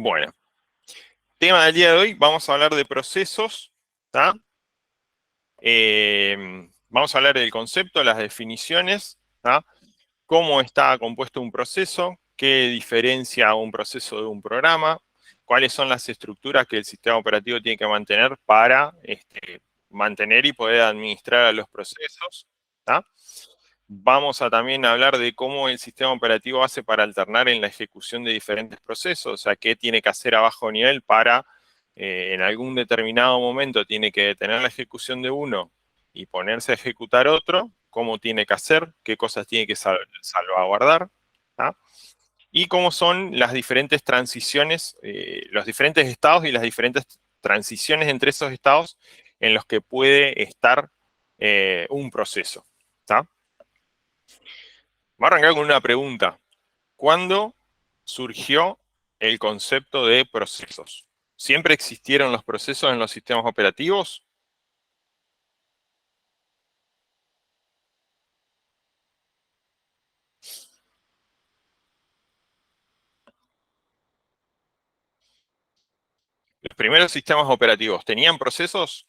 Bueno, tema del día de hoy, vamos a hablar de procesos, ¿tá? Vamos a hablar del concepto, las definiciones, ¿tá? Cómo está compuesto un proceso, qué diferencia un proceso de un programa, cuáles son las estructuras que el sistema operativo tiene que mantener para mantener y poder administrar a los procesos, ¿tá? Vamos a también hablar de cómo el sistema operativo hace para alternar en la ejecución de diferentes procesos, o sea, qué tiene que hacer a bajo nivel para, en algún determinado momento, tiene que detener la ejecución de uno y ponerse a ejecutar otro, cómo tiene que hacer, qué cosas tiene que salvaguardar, ¿tá? Y cómo son las diferentes transiciones, los diferentes estados y las diferentes transiciones entre esos estados en los que puede estar un proceso, ¿tá? Voy a arrancar con una pregunta. ¿Cuándo surgió el concepto de procesos? ¿Siempre existieron los procesos en los sistemas operativos? ¿Los primeros sistemas operativos tenían procesos?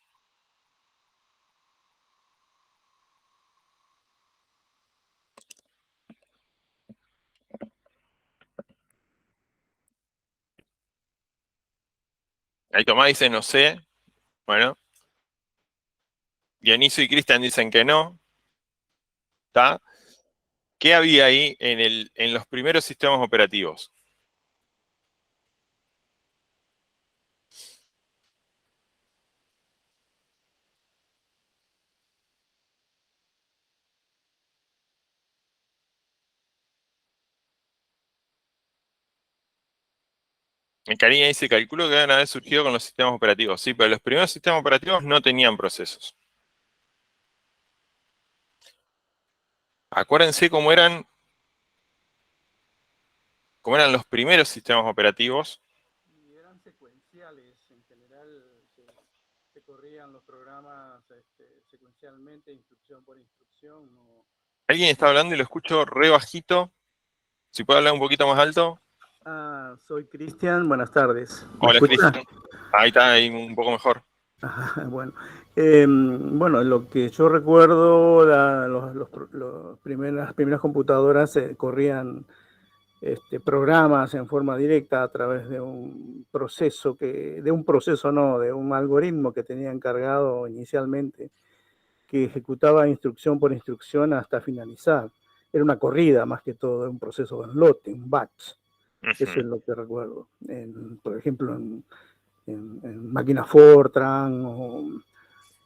Ahí Tomás dice no sé. Bueno, Dionisio y Cristian dicen que no. ¿Está? ¿Qué había ahí en los primeros sistemas operativos? En Karina dice, calculo que deben haber surgido con los sistemas operativos. Sí, pero los primeros sistemas operativos no tenían procesos. Acuérdense cómo eran los primeros sistemas operativos. Y eran secuenciales, en general se corrían los programas secuencialmente, instrucción por instrucción. No. Alguien está hablando y lo escucho re bajito. Si puede hablar un poquito más alto. Soy Cristian, buenas tardes. ¿Me Hola, escucha? Cristian. Ahí está, ahí un poco mejor. Bueno, bueno, lo que yo recuerdo, las primeras computadoras corrían programas en forma directa a través de un proceso de un algoritmo que tenía encargado inicialmente, que ejecutaba instrucción por instrucción hasta finalizar. Era una corrida más que todo, un proceso de lote, un batch. Eso es lo que recuerdo. Por ejemplo, en máquinas Fortran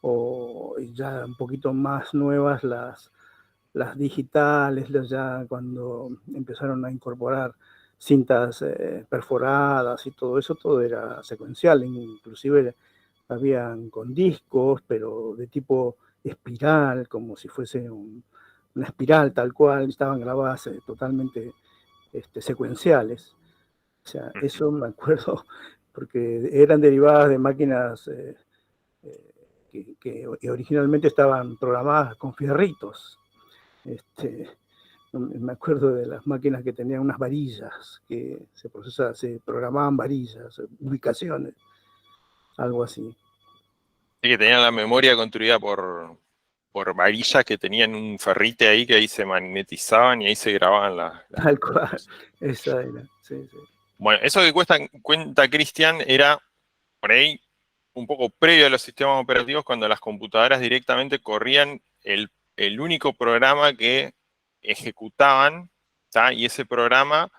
o ya un poquito más nuevas las digitales, ya cuando empezaron a incorporar cintas perforadas y todo eso, todo era secuencial, inclusive habían con discos, pero de tipo espiral, como si fuese una espiral tal cual, estaban grabadas totalmente secuenciales. O sea, eso me acuerdo porque eran derivadas de máquinas que originalmente estaban programadas con fierritos. Este, Me acuerdo de las máquinas que tenían unas varillas, que se programaban varillas, ubicaciones, algo así. Sí, que tenían la memoria construida por varillas que tenían un ferrite ahí que ahí se magnetizaban y ahí se grababan las Tal cual, cosas. esa era, sí, sí. Bueno, eso que cuenta Cristian era por ahí un poco previo a los sistemas operativos cuando las computadoras directamente corrían el único programa que ejecutaban, ¿tá? Y ese programa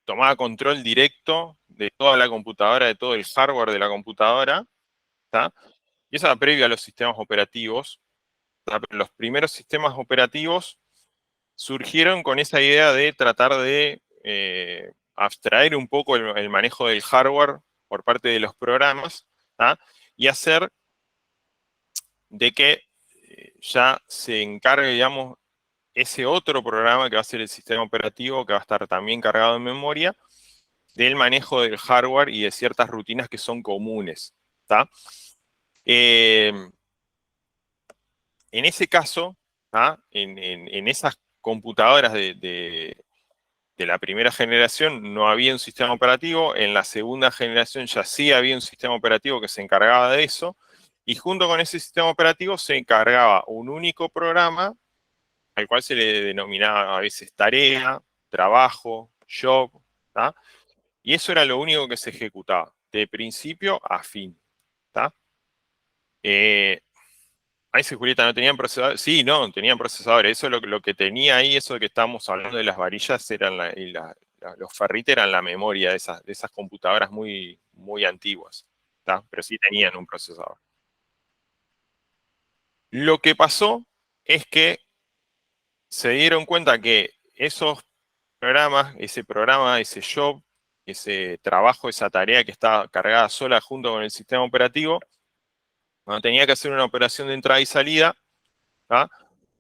tomaba control directo de toda la computadora, de todo el hardware de la computadora, ¿tá? Y eso era previo a los sistemas operativos. ¿Tá? Pero los primeros sistemas operativos surgieron con esa idea de tratar de abstraer un poco el manejo del hardware por parte de los programas, ¿tá? Y hacer de que ya se encargue, digamos, ese otro programa que va a ser el sistema operativo, que va a estar también cargado en memoria, del manejo del hardware y de ciertas rutinas que son comunes, ¿tá? Eh, en ese caso, ¿tá? En esas computadoras de la primera generación no había un sistema operativo, en la segunda generación ya sí había un sistema operativo que se encargaba de eso, y junto con ese sistema operativo se encargaba un único programa al cual se le denominaba a veces tarea, trabajo, job, ¿tá? Y eso era lo único que se ejecutaba, de principio a fin, ¿tá? Ahí sí, Julieta, ¿no tenían procesadores? Sí, no, tenían procesadores. Eso lo que tenía ahí, eso de que estábamos hablando de las varillas, eran los ferrites eran la memoria de esas computadoras muy, muy antiguas, ¿tá? Pero sí tenían un procesador. Lo que pasó es que se dieron cuenta que esos programas, ese programa, ese job, ese trabajo, esa tarea que estaba cargada sola junto con el sistema operativo, cuando tenía que hacer una operación de entrada y salida, ¿tá?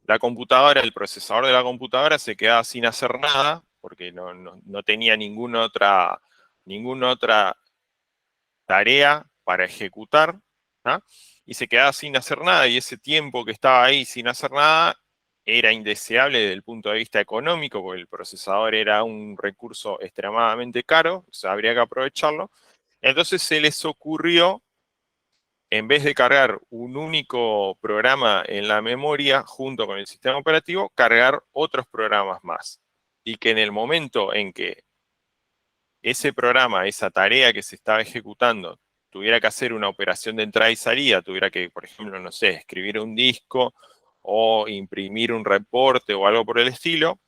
La computadora, el procesador de la computadora se quedaba sin hacer nada, porque no tenía ninguna otra tarea para ejecutar, ¿tá? Y se quedaba sin hacer nada, y ese tiempo que estaba ahí sin hacer nada era indeseable desde el punto de vista económico, porque el procesador era un recurso extremadamente caro, o sea, habría que aprovecharlo. Entonces se les ocurrió, en vez de cargar un único programa en la memoria junto con el sistema operativo, cargar otros programas más. Y que en el momento en que ese programa, esa tarea que se estaba ejecutando, tuviera que hacer una operación de entrada y salida, tuviera que, por ejemplo, no sé, escribir un disco o imprimir un reporte o algo por el estilo,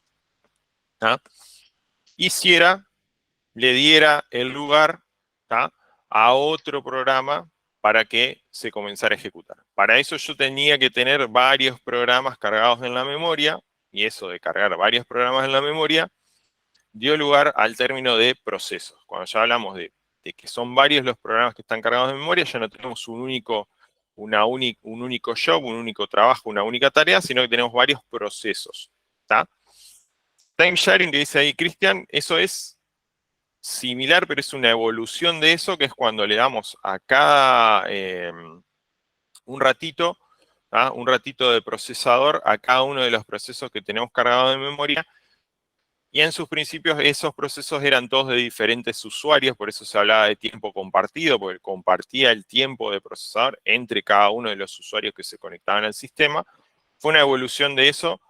¿tá? Le diera el lugar, ¿tá? A otro programa para que se comenzara a ejecutar. Para eso yo tenía que tener varios programas cargados en la memoria, y eso de cargar varios programas en la memoria dio lugar al término de procesos. Cuando ya hablamos de que son varios los programas que están cargados en memoria, ya no tenemos un único job, un único trabajo, una única tarea, sino que tenemos varios procesos, ¿tá? Time sharing que dice ahí Cristian, eso es similar, pero es una evolución de eso, que es cuando le damos a cada un ratito, ¿tá? Un ratito de procesador a cada uno de los procesos que tenemos cargados en memoria. Y en sus principios esos procesos eran todos de diferentes usuarios, por eso se hablaba de tiempo compartido, porque compartía el tiempo de procesador entre cada uno de los usuarios que se conectaban al sistema. Fue una evolución de eso.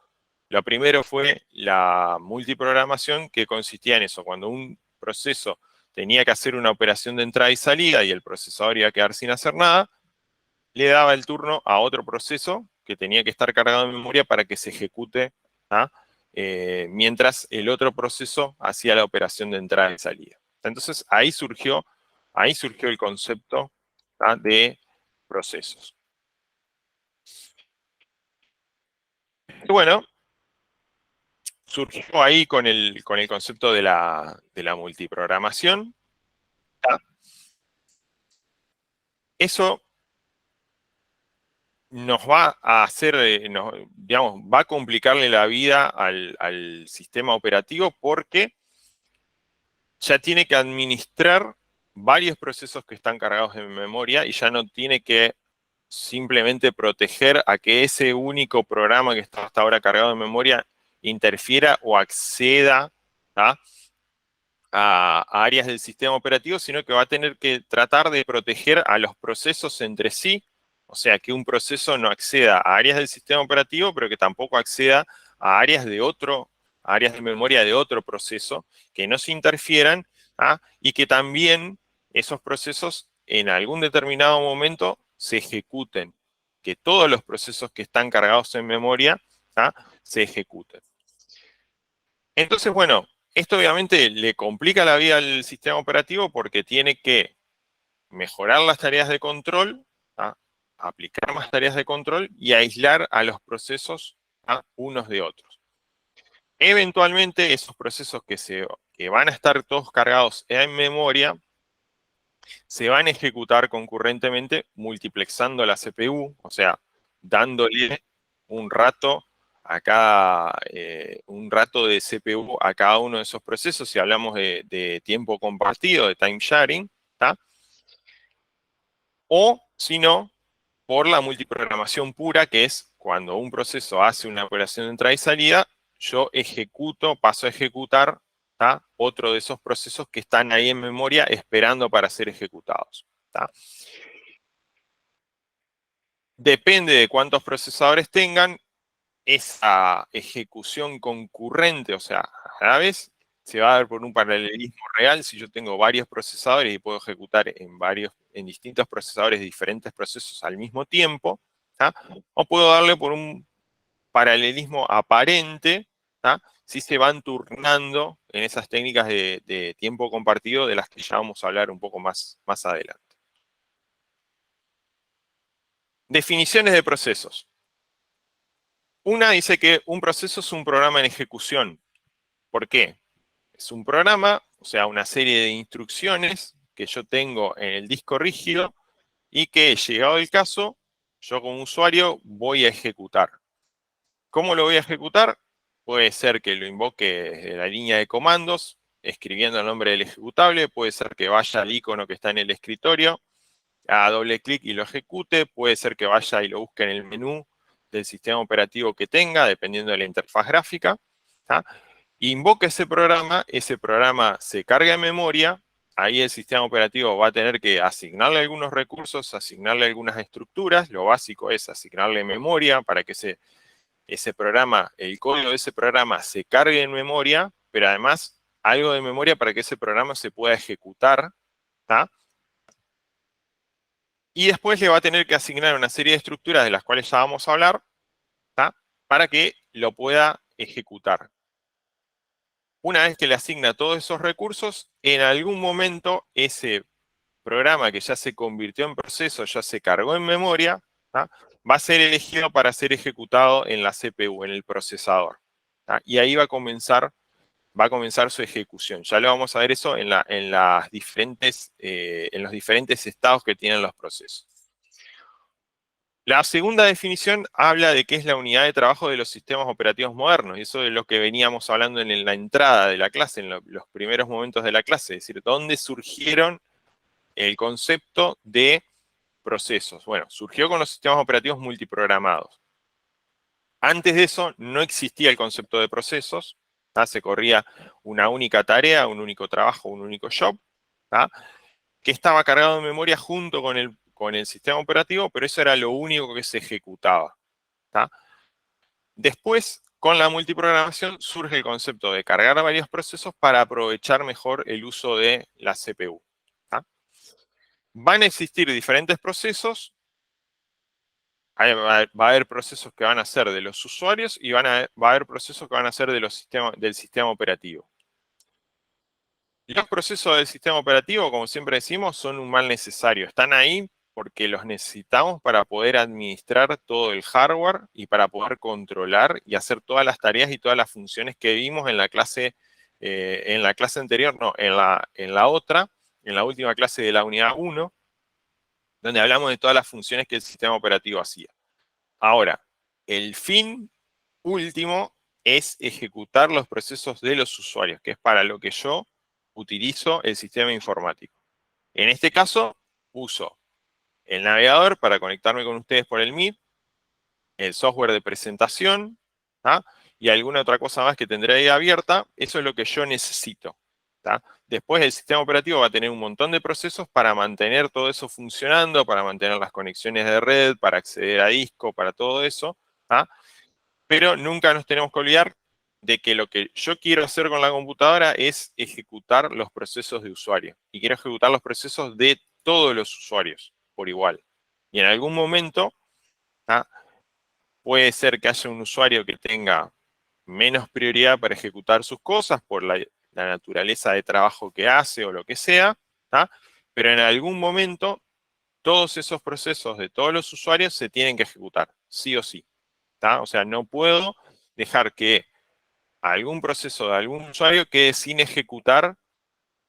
Lo primero fue la multiprogramación, que consistía en eso. Cuando un proceso tenía que hacer una operación de entrada y salida y el procesador iba a quedar sin hacer nada, le daba el turno a otro proceso que tenía que estar cargado en memoria para que se ejecute, ¿tá? Mientras el otro proceso hacía la operación de entrada y salida. Entonces ahí surgió el concepto, ¿tá? De procesos. Y bueno, surgió ahí con el concepto de la multiprogramación, ¿tá? Eso nos va a hacer, digamos, va a complicarle la vida al sistema operativo, porque ya tiene que administrar varios procesos que están cargados en memoria y ya no tiene que simplemente proteger a que ese único programa que está hasta ahora cargado en memoria interfiera o acceda, ¿tá? A áreas del sistema operativo, sino que va a tener que tratar de proteger a los procesos entre sí, o sea, que un proceso no acceda a áreas del sistema operativo, pero que tampoco acceda a áreas áreas de memoria de otro proceso, que no se interfieran, ¿ah? Y que también esos procesos en algún determinado momento se ejecuten, que todos los procesos que están cargados en memoria, ¿ah? Se ejecuten. Entonces, bueno, esto obviamente le complica la vida al sistema operativo porque tiene que mejorar las tareas de control, ¿tá? Aplicar más tareas de control y aislar a los procesos, ¿tá? Unos de otros. Eventualmente, esos procesos que van a estar todos cargados en memoria se van a ejecutar concurrentemente multiplexando la CPU, o sea, dándole un rato un rato de CPU a cada uno de esos procesos, si hablamos de tiempo compartido, de time sharing, ¿tá? O, si no, por la multiprogramación pura, que es cuando un proceso hace una operación de entrada y salida, yo paso a ejecutar ¿tá? Otro de esos procesos que están ahí en memoria esperando para ser ejecutados, ¿tá? Depende de cuántos procesadores tengan, esa ejecución concurrente, o sea, a la vez, se va a dar por un paralelismo real. Si yo tengo varios procesadores y puedo ejecutar en distintos procesadores diferentes procesos al mismo tiempo, ¿tá? O puedo darle por un paralelismo aparente, ¿tá? Si se van turnando en esas técnicas de tiempo compartido de las que ya vamos a hablar un poco más adelante. Definiciones de procesos. Una dice que un proceso es un programa en ejecución. ¿Por qué? Es un programa, o sea, una serie de instrucciones que yo tengo en el disco rígido y que, llegado el caso, yo como usuario voy a ejecutar. ¿Cómo lo voy a ejecutar? Puede ser que lo invoque desde la línea de comandos, escribiendo el nombre del ejecutable. Puede ser que vaya al icono que está en el escritorio, a doble clic y lo ejecute. Puede ser que vaya y lo busque en el menú del sistema operativo que tenga, dependiendo de la interfaz gráfica, ¿tá? Invoca ese programa se carga en memoria. Ahí el sistema operativo va a tener que asignarle algunos recursos, asignarle algunas estructuras. Lo básico es asignarle memoria para que ese programa, el código de ese programa se cargue en memoria, pero además algo de memoria para que ese programa se pueda ejecutar, ¿tá? Y después le va a tener que asignar una serie de estructuras de las cuales ya vamos a hablar, ¿tá? Para que lo pueda ejecutar. Una vez que le asigna todos esos recursos, en algún momento ese programa que ya se convirtió en proceso, ya se cargó en memoria, ¿tá? Va a ser elegido para ser ejecutado en la CPU, en el procesador, ¿tá? Y ahí va a comenzar su ejecución. Ya lo vamos a ver eso en los diferentes estados que tienen los procesos. La segunda definición habla de qué es la unidad de trabajo de los sistemas operativos modernos, y eso es lo que veníamos hablando en la entrada de la clase, en los primeros momentos de la clase, es decir, dónde surgieron el concepto de procesos. Bueno, surgió con los sistemas operativos multiprogramados. Antes de eso no existía el concepto de procesos, ¿tá? Se corría una única tarea, un único trabajo, un único job, ¿tá? Que estaba cargado en memoria junto con el sistema operativo, pero eso era lo único que se ejecutaba, ¿tá? Después, con la multiprogramación, surge el concepto de cargar varios procesos para aprovechar mejor el uso de la CPU, ¿tá? Van a existir diferentes procesos. Va a haber procesos que van a ser de los usuarios y va a haber procesos que van a ser del sistema operativo. Los procesos del sistema operativo, como siempre decimos, son un mal necesario. Están ahí porque los necesitamos para poder administrar todo el hardware y para poder controlar y hacer todas las tareas y todas las funciones que vimos en la clase anterior, no, en la otra, en la última clase de la unidad 1, donde hablamos de todas las funciones que el sistema operativo hacía. Ahora, el fin último es ejecutar los procesos de los usuarios, que es para lo que yo utilizo el sistema informático. En este caso, uso el navegador para conectarme con ustedes por el Meet, el software de presentación, ¿tá? Y alguna otra cosa más que tendré ahí abierta. Eso es lo que yo necesito, ¿tá? Después el sistema operativo va a tener un montón de procesos para mantener todo eso funcionando, para mantener las conexiones de red, para acceder a disco, para todo eso, ¿tá? Pero nunca nos tenemos que olvidar de que lo que yo quiero hacer con la computadora es ejecutar los procesos de usuario. Y quiero ejecutar los procesos de todos los usuarios por igual. Y en algún momento, ¿tá? Puede ser que haya un usuario que tenga menos prioridad para ejecutar sus cosas por la naturaleza de trabajo que hace o lo que sea, ¿tá? Pero en algún momento todos esos procesos de todos los usuarios se tienen que ejecutar, sí o sí, ¿tá? O sea, no puedo dejar que algún proceso de algún usuario quede sin ejecutar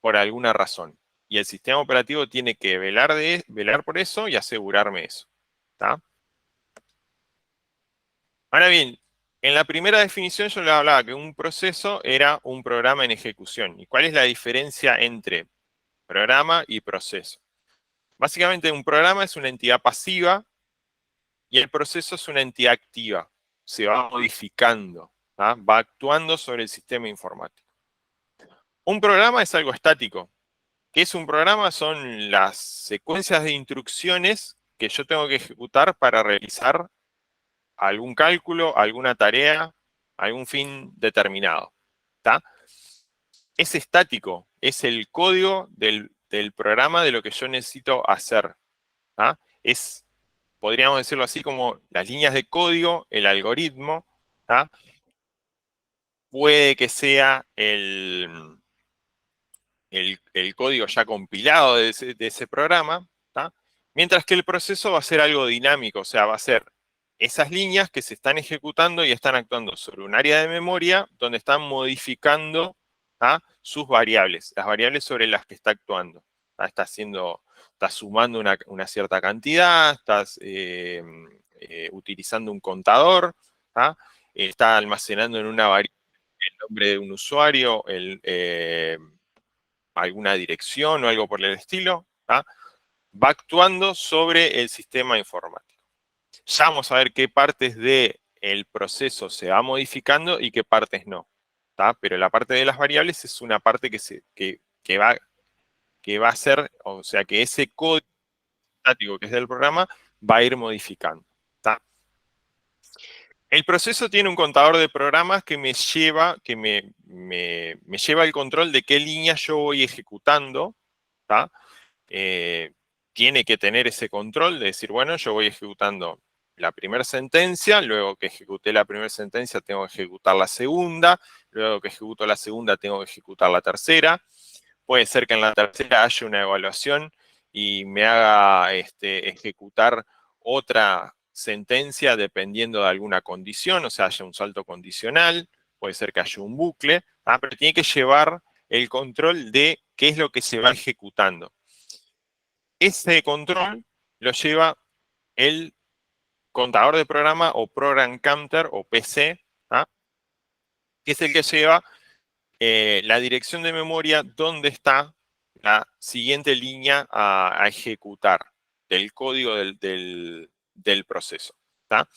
por alguna razón. Y el sistema operativo tiene que velar por eso y asegurarme eso, ¿tá? Ahora bien, en la primera definición yo les hablaba que un proceso era un programa en ejecución. ¿Y cuál es la diferencia entre programa y proceso? Básicamente un programa es una entidad pasiva y el proceso es una entidad activa. Se va modificando, ¿tá? Va actuando sobre el sistema informático. Un programa es algo estático. ¿Qué es un programa? Son las secuencias de instrucciones que yo tengo que ejecutar para realizar algún cálculo, alguna tarea, algún fin determinado. ¿Está? Es estático, es el código del programa de lo que yo necesito hacer. ¿Tá? Podríamos decirlo así, como las líneas de código, el algoritmo. ¿Tá? Puede que sea el código ya compilado de ese programa, ¿tá? Mientras que el proceso va a ser algo dinámico, o sea, va a ser esas líneas que se están ejecutando y están actuando sobre un área de memoria donde están modificando, ¿tá? Sus variables, las variables sobre las que está actuando. ¿Tá? Está sumando una cierta cantidad, estás utilizando un contador, ¿tá? Está almacenando en una variable el nombre de un usuario, alguna dirección o algo por el estilo, ¿tá? Va actuando sobre el sistema informático. Ya vamos a ver qué partes del proceso se va modificando y qué partes no. ¿Tá? Pero la parte de las variables es una parte que va a ser, o sea, que ese código estático que es del programa va a ir modificando. ¿Tá? El proceso tiene un contador de programas que me lleva el control de qué línea yo voy ejecutando. ¿Tá? Tiene que tener ese control de decir, bueno, yo voy ejecutando la primera sentencia, luego que ejecuté la primera sentencia tengo que ejecutar la segunda, luego que ejecuto la segunda tengo que ejecutar la tercera. Puede ser que en la tercera haya una evaluación y me haga ejecutar otra sentencia dependiendo de alguna condición, o sea, haya un salto condicional, puede ser que haya un bucle, pero tiene que llevar el control de qué es lo que se va ejecutando. Ese control lo lleva el contador de programa o Program Counter o PC, que es el que lleva la dirección de memoria donde está la siguiente línea a ejecutar del código del proceso. ¿Tá?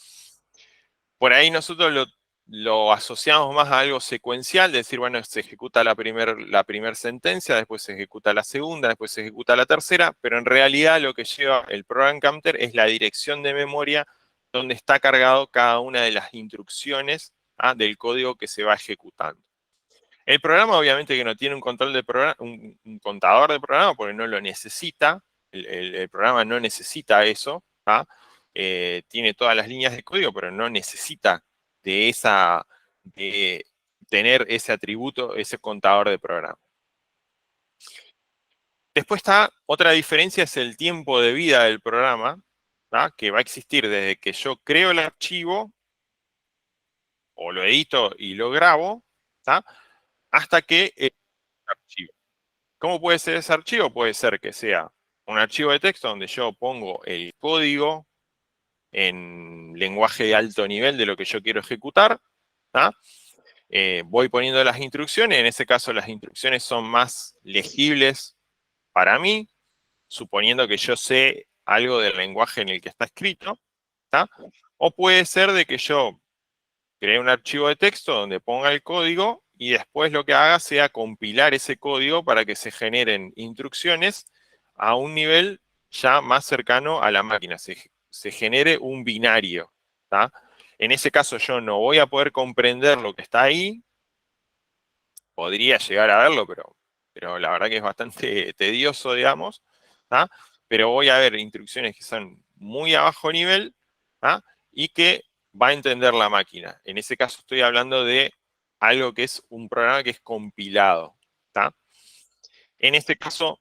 Por ahí nosotros lo asociamos más a algo secuencial, de decir, bueno, se ejecuta la primer sentencia, después se ejecuta la segunda, después se ejecuta la tercera, pero en realidad lo que lleva el Program Counter es la dirección de memoria donde está cargado cada una de las instrucciones del código que se va ejecutando. El programa obviamente que no tiene un control de programa, un contador de programa porque no lo necesita, el programa no necesita eso, tiene todas las líneas de código, pero no necesita de tener ese atributo, ese contador de programa. Después está otra diferencia, es el tiempo de vida del programa, que va a existir desde que yo creo el archivo, o lo edito y lo grabo, hasta que el archivo. ¿Cómo puede ser ese archivo? Puede ser que sea un archivo de texto donde yo pongo el código en lenguaje de alto nivel de lo que yo quiero ejecutar. Voy poniendo las instrucciones, en ese caso las instrucciones son más legibles para mí, suponiendo que yo sé algo del lenguaje en el que está escrito. O puede ser de que yo cree un archivo de texto donde ponga el código y después lo que haga sea compilar ese código para que se generen instrucciones a un nivel ya más cercano a la máquina, se genere un binario. ¿Tá? En ese caso yo no voy a poder comprender lo que está ahí, podría llegar a verlo, pero la verdad que es bastante tedioso, digamos, ¿tá? Pero voy a ver instrucciones que son muy a bajo nivel, ¿tá? Y que va a entender la máquina. En ese caso estoy hablando de algo que es un programa que es compilado. ¿Tá? En este caso,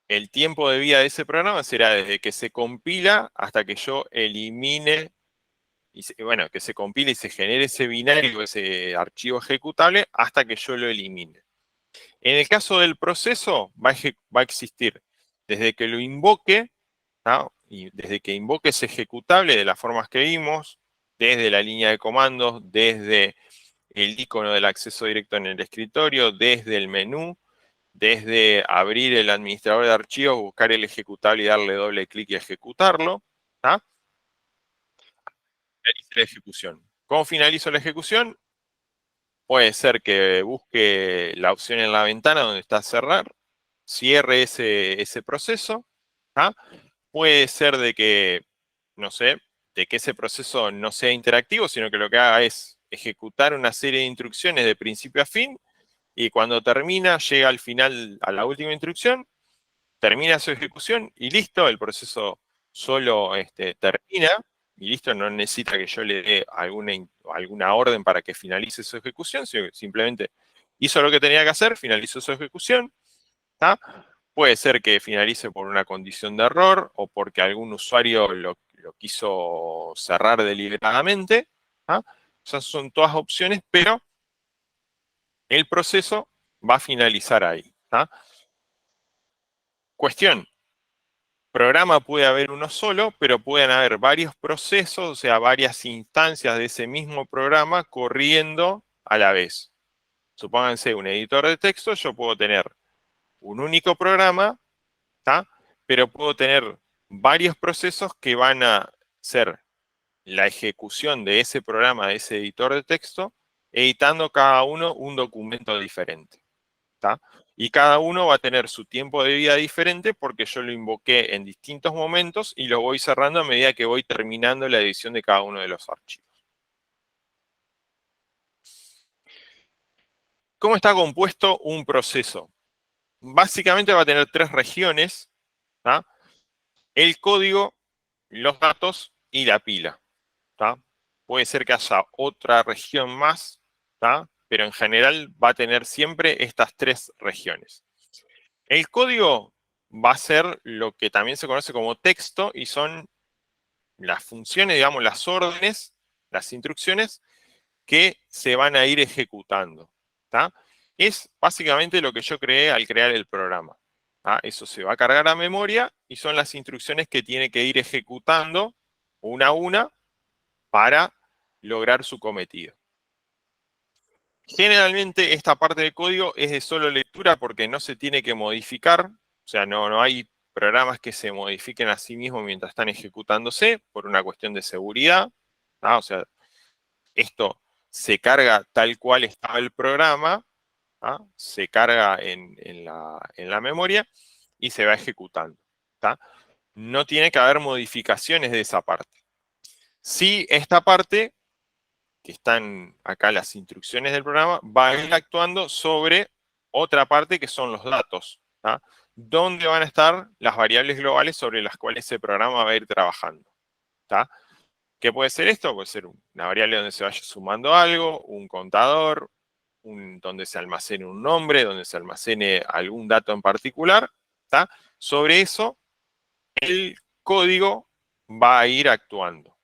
el tiempo de vida de ese programa será desde que se compila hasta que yo elimine, bueno, que se compile y se genere ese binario, ese archivo ejecutable, hasta que yo lo elimine. En el caso del proceso, va a existir desde que lo invoque, ¿tá? Y desde que invoque ese ejecutable de las formas que vimos, desde la línea de comandos, desde el icono del acceso directo en el escritorio, desde el menú, desde abrir el administrador de archivos, buscar el ejecutable y darle doble clic y ejecutarlo, ¿tá? Finalice la ejecución. ¿Cómo finalizo la ejecución? puede ser que busque la opción en la ventana donde está cerrar, cierre ese proceso. Puede ser de que, no sé, de que ese proceso no sea interactivo, sino que lo que haga es ejecutar una serie de instrucciones de principio a fin, y cuando termina, llega al final, a la última instrucción, termina su ejecución y listo, el proceso solo termina y listo, no necesita que yo le dé alguna orden para que finalice su ejecución, sino que simplemente hizo lo que tenía que hacer, finalizó su ejecución. Puede ser que finalice por una condición de error o porque algún usuario lo quiso cerrar deliberadamente. Esas son todas opciones, pero el proceso va a finalizar ahí. Cuestión: programa puede haber uno solo, pero pueden haber varios procesos, o sea, varias instancias de ese mismo programa corriendo a la vez. Supónganse un editor de texto, yo puedo tener un único programa, pero puedo tener varios procesos que van a ser la ejecución de ese programa, de ese editor de texto, editando cada uno un documento diferente. Y cada uno va a tener su tiempo de vida diferente porque yo lo invoqué en distintos momentos y lo voy cerrando a medida que voy terminando la edición de cada uno de los archivos. ¿Cómo está compuesto un proceso? Básicamente va a tener tres regiones: el código, los datos y la pila. Puede ser que haya otra región más, pero en general va a tener siempre estas tres regiones. El código va a ser lo que también se conoce como texto y son las funciones, digamos, las órdenes, las instrucciones que se van a ir ejecutando. Es básicamente lo que yo creé al crear el programa. Eso se va a cargar a memoria y son las instrucciones que tiene que ir ejecutando una a una para lograr su cometido. Generalmente esta parte del código es de solo lectura porque no se tiene que modificar, o sea, no hay programas que se modifiquen a sí mismos mientras están ejecutándose por una cuestión de seguridad. O sea, esto se carga tal cual estaba el programa, se carga en la memoria y se va ejecutando. No tiene que haber modificaciones de esa parte. Sí, esta parte, que están acá las instrucciones del programa, va a ir actuando sobre otra parte que son los datos, donde van a estar las variables globales sobre las cuales ese programa va a ir trabajando. ¿Qué puede ser esto? Puede ser una variable donde se vaya sumando algo, un contador, donde se almacene un nombre, donde se almacene algún dato en particular. Sobre eso, el código va a ir actuando.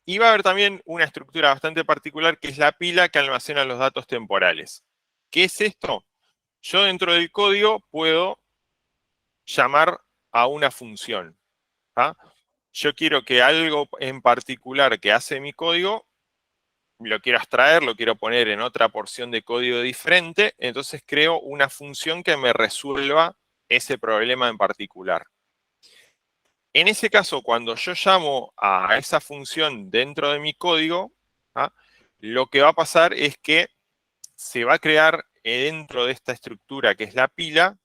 Y va a haber también una estructura bastante particular que es la pila que almacena los datos temporales. ¿Qué es esto? Yo dentro del código puedo llamar a una función. Yo quiero que algo en particular que hace mi código, lo quiero extraer, lo quiero poner en otra porción de código diferente, entonces creo una función que me resuelva ese problema en particular. En ese caso, cuando yo llamo a esa función dentro de mi código, lo que va a pasar es que se va a crear dentro de esta estructura que es la pila,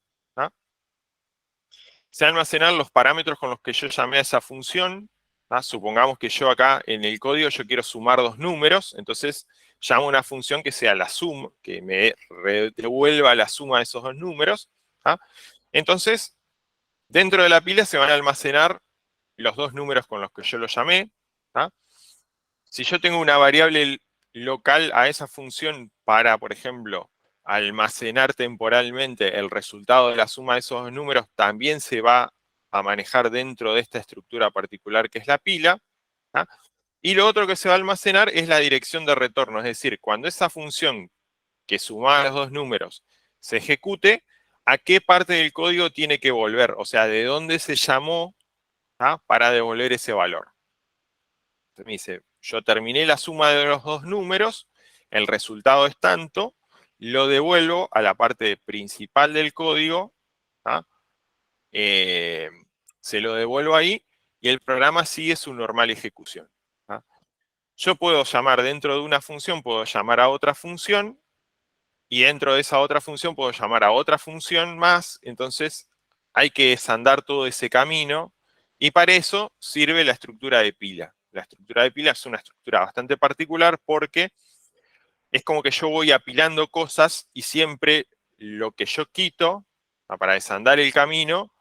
se van a almacenar los parámetros con los que yo llamé a esa función. Supongamos que yo acá en el código yo quiero sumar dos números, entonces llamo una función que sea la suma, que me devuelva la suma de esos dos números. Entonces, dentro de la pila se van a almacenar los dos números con los que yo lo llamé. Si yo tengo una variable local a esa función para, por ejemplo, almacenar temporalmente el resultado de la suma de esos dos números, también se va a manejar dentro de esta estructura particular que es la pila. Y lo otro que se va a almacenar es la dirección de retorno, es decir, cuando esa función que suma los dos números se ejecute, ¿a qué parte del código tiene que volver? O sea, ¿de dónde se llamó para devolver ese valor? Entonces me dice, yo terminé la suma de los dos números, el resultado es tanto, lo devuelvo a la parte principal del código, se lo devuelvo ahí y el programa sigue su normal ejecución. yo puedo llamar dentro de una función, puedo llamar a otra función, y dentro de esa otra función puedo llamar a otra función más, entonces hay que desandar todo ese camino, y para eso sirve la estructura de pila. La estructura de pila es una estructura bastante particular porque es como que yo voy apilando cosas y siempre lo que yo quito, para desandar el camino,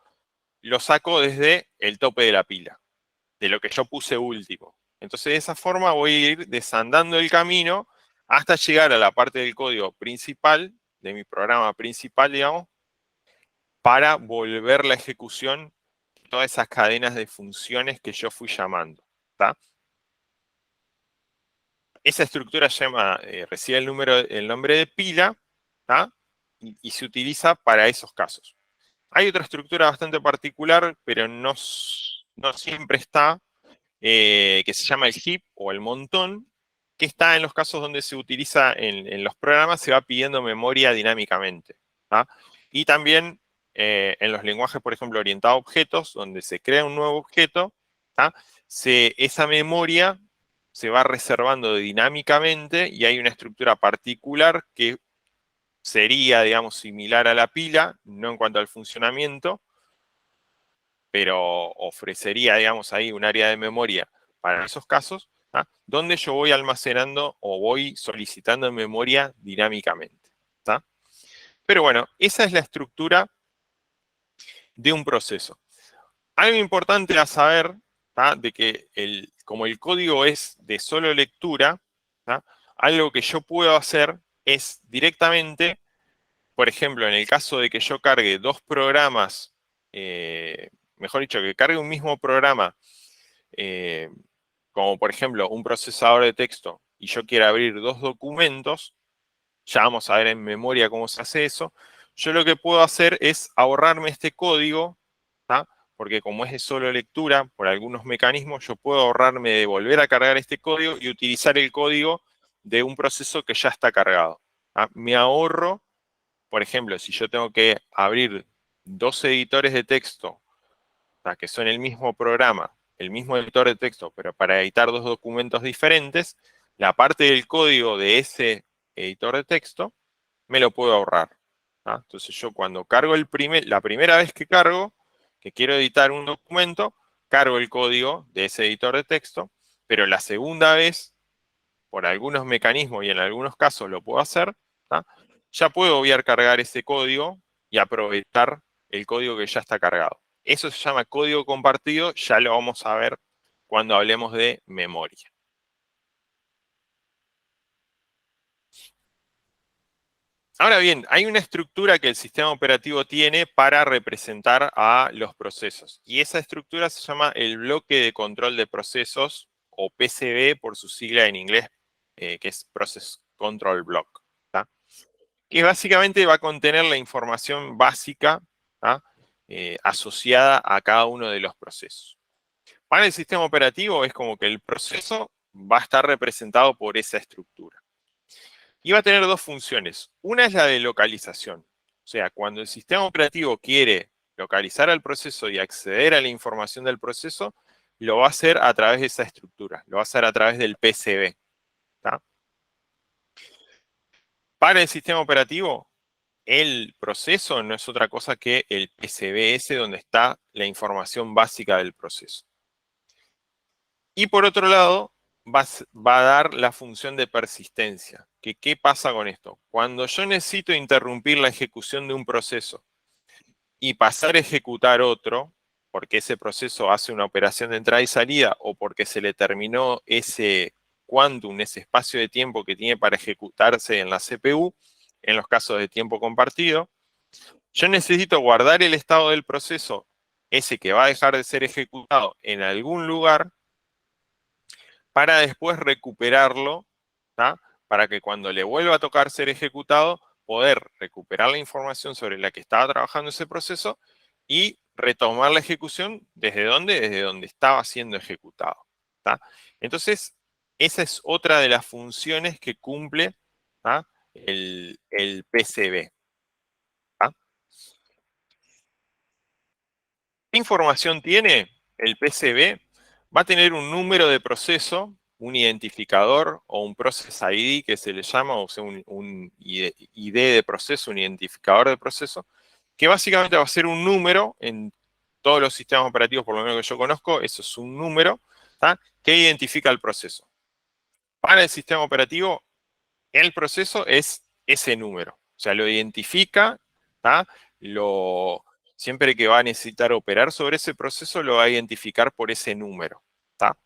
lo saco desde el tope de la pila, de lo que yo puse último. Entonces de esa forma voy a ir desandando el camino hasta llegar a la parte del código principal, de mi programa principal, digamos, para volver la ejecución de todas esas cadenas de funciones que yo fui llamando. ¿Tá? Esa estructura recibe el nombre de pila, ¿tá? Y se utiliza para esos casos. Hay otra estructura bastante particular, pero no siempre está, que se llama el heap o el montón, que está en los casos donde se utiliza en los programas, se va pidiendo memoria dinámicamente. ¿Tá? Y también en los lenguajes, por ejemplo, orientados a objetos, donde se crea un nuevo objeto, ¿tá? Esa memoria se va reservando dinámicamente y hay una estructura particular que sería, digamos, similar a la pila, no en cuanto al funcionamiento, pero ofrecería, digamos, ahí un área de memoria para esos casos, ¿tá? Donde yo voy almacenando o voy solicitando memoria dinámicamente. ¿Tá? Pero bueno, esa es la estructura de un proceso. Algo importante a saber, ¿tá? De que como el código es de solo lectura, ¿tá? Algo que yo puedo hacer es directamente, por ejemplo, en el caso de que yo cargue dos programas, mejor dicho, que cargue un mismo programa, como por ejemplo un procesador de texto, y yo quiera abrir dos documentos, ya vamos a ver en memoria cómo se hace eso, yo lo que puedo hacer es ahorrarme este código, ¿tá? Porque como es de solo lectura, por algunos mecanismos, yo puedo ahorrarme de volver a cargar este código y utilizar el código de un proceso que ya está cargado. ¿Tá? Me ahorro, por ejemplo, si yo tengo que abrir dos editores de texto, ¿tá? Que son el mismo programa, el mismo editor de texto, pero para editar dos documentos diferentes, la parte del código de ese editor de texto me lo puedo ahorrar. ¿Tá? Entonces yo cuando cargo la primera vez que cargo, que quiero editar un documento, cargo el código de ese editor de texto, pero la segunda vez, por algunos mecanismos y en algunos casos lo puedo hacer, ¿tá? Ya puedo obviar cargar ese código y aprovechar el código que ya está cargado. Eso se llama código compartido, ya lo vamos a ver cuando hablemos de memoria. Ahora bien, hay una estructura que el sistema operativo tiene para representar a los procesos. Y esa estructura se llama el bloque de control de procesos, o PCB por su sigla en inglés, que es Process Control Block. ¿Tá? Que básicamente va a contener la información básica, ¿tá? Asociada a cada uno de los procesos. Para el sistema operativo es como que el proceso va a estar representado por esa estructura. Y va a tener dos funciones. Una es la de localización. O sea, cuando el sistema operativo quiere localizar al proceso y acceder a la información del proceso, lo va a hacer a través de esa estructura. Lo va a hacer a través del PCB. ¿Tá? Para el sistema operativo, el proceso no es otra cosa que el PCBS, donde está la información básica del proceso. Y por otro lado, va a dar la función de persistencia. ¿Qué pasa con esto? Cuando yo necesito interrumpir la ejecución de un proceso y pasar a ejecutar otro, porque ese proceso hace una operación de entrada y salida, o porque se le terminó ese quantum, ese espacio de tiempo que tiene para ejecutarse en la CPU, en los casos de tiempo compartido, yo necesito guardar el estado del proceso, ese que va a dejar de ser ejecutado, en algún lugar, para después recuperarlo, ¿tá? Para que cuando le vuelva a tocar ser ejecutado, poder recuperar la información sobre la que estaba trabajando ese proceso y retomar la ejecución ¿desde dónde? Desde donde estaba siendo ejecutado. ¿Tá? Entonces, esa es otra de las funciones que cumple, ¿tá? el PCB. ¿Tá? ¿Qué información tiene el PCB? Va a tener un número de proceso, un identificador o un process ID que se le llama, o sea, un ID de proceso, un identificador de proceso, que básicamente va a ser un número en todos los sistemas operativos, por lo menos que yo conozco, eso es un número, ¿tá? Que identifica el proceso. Para el sistema operativo, el proceso es ese número, o sea, lo identifica, ¿tá? Siempre que va a necesitar operar sobre ese proceso, lo va a identificar por ese número, ¿tá?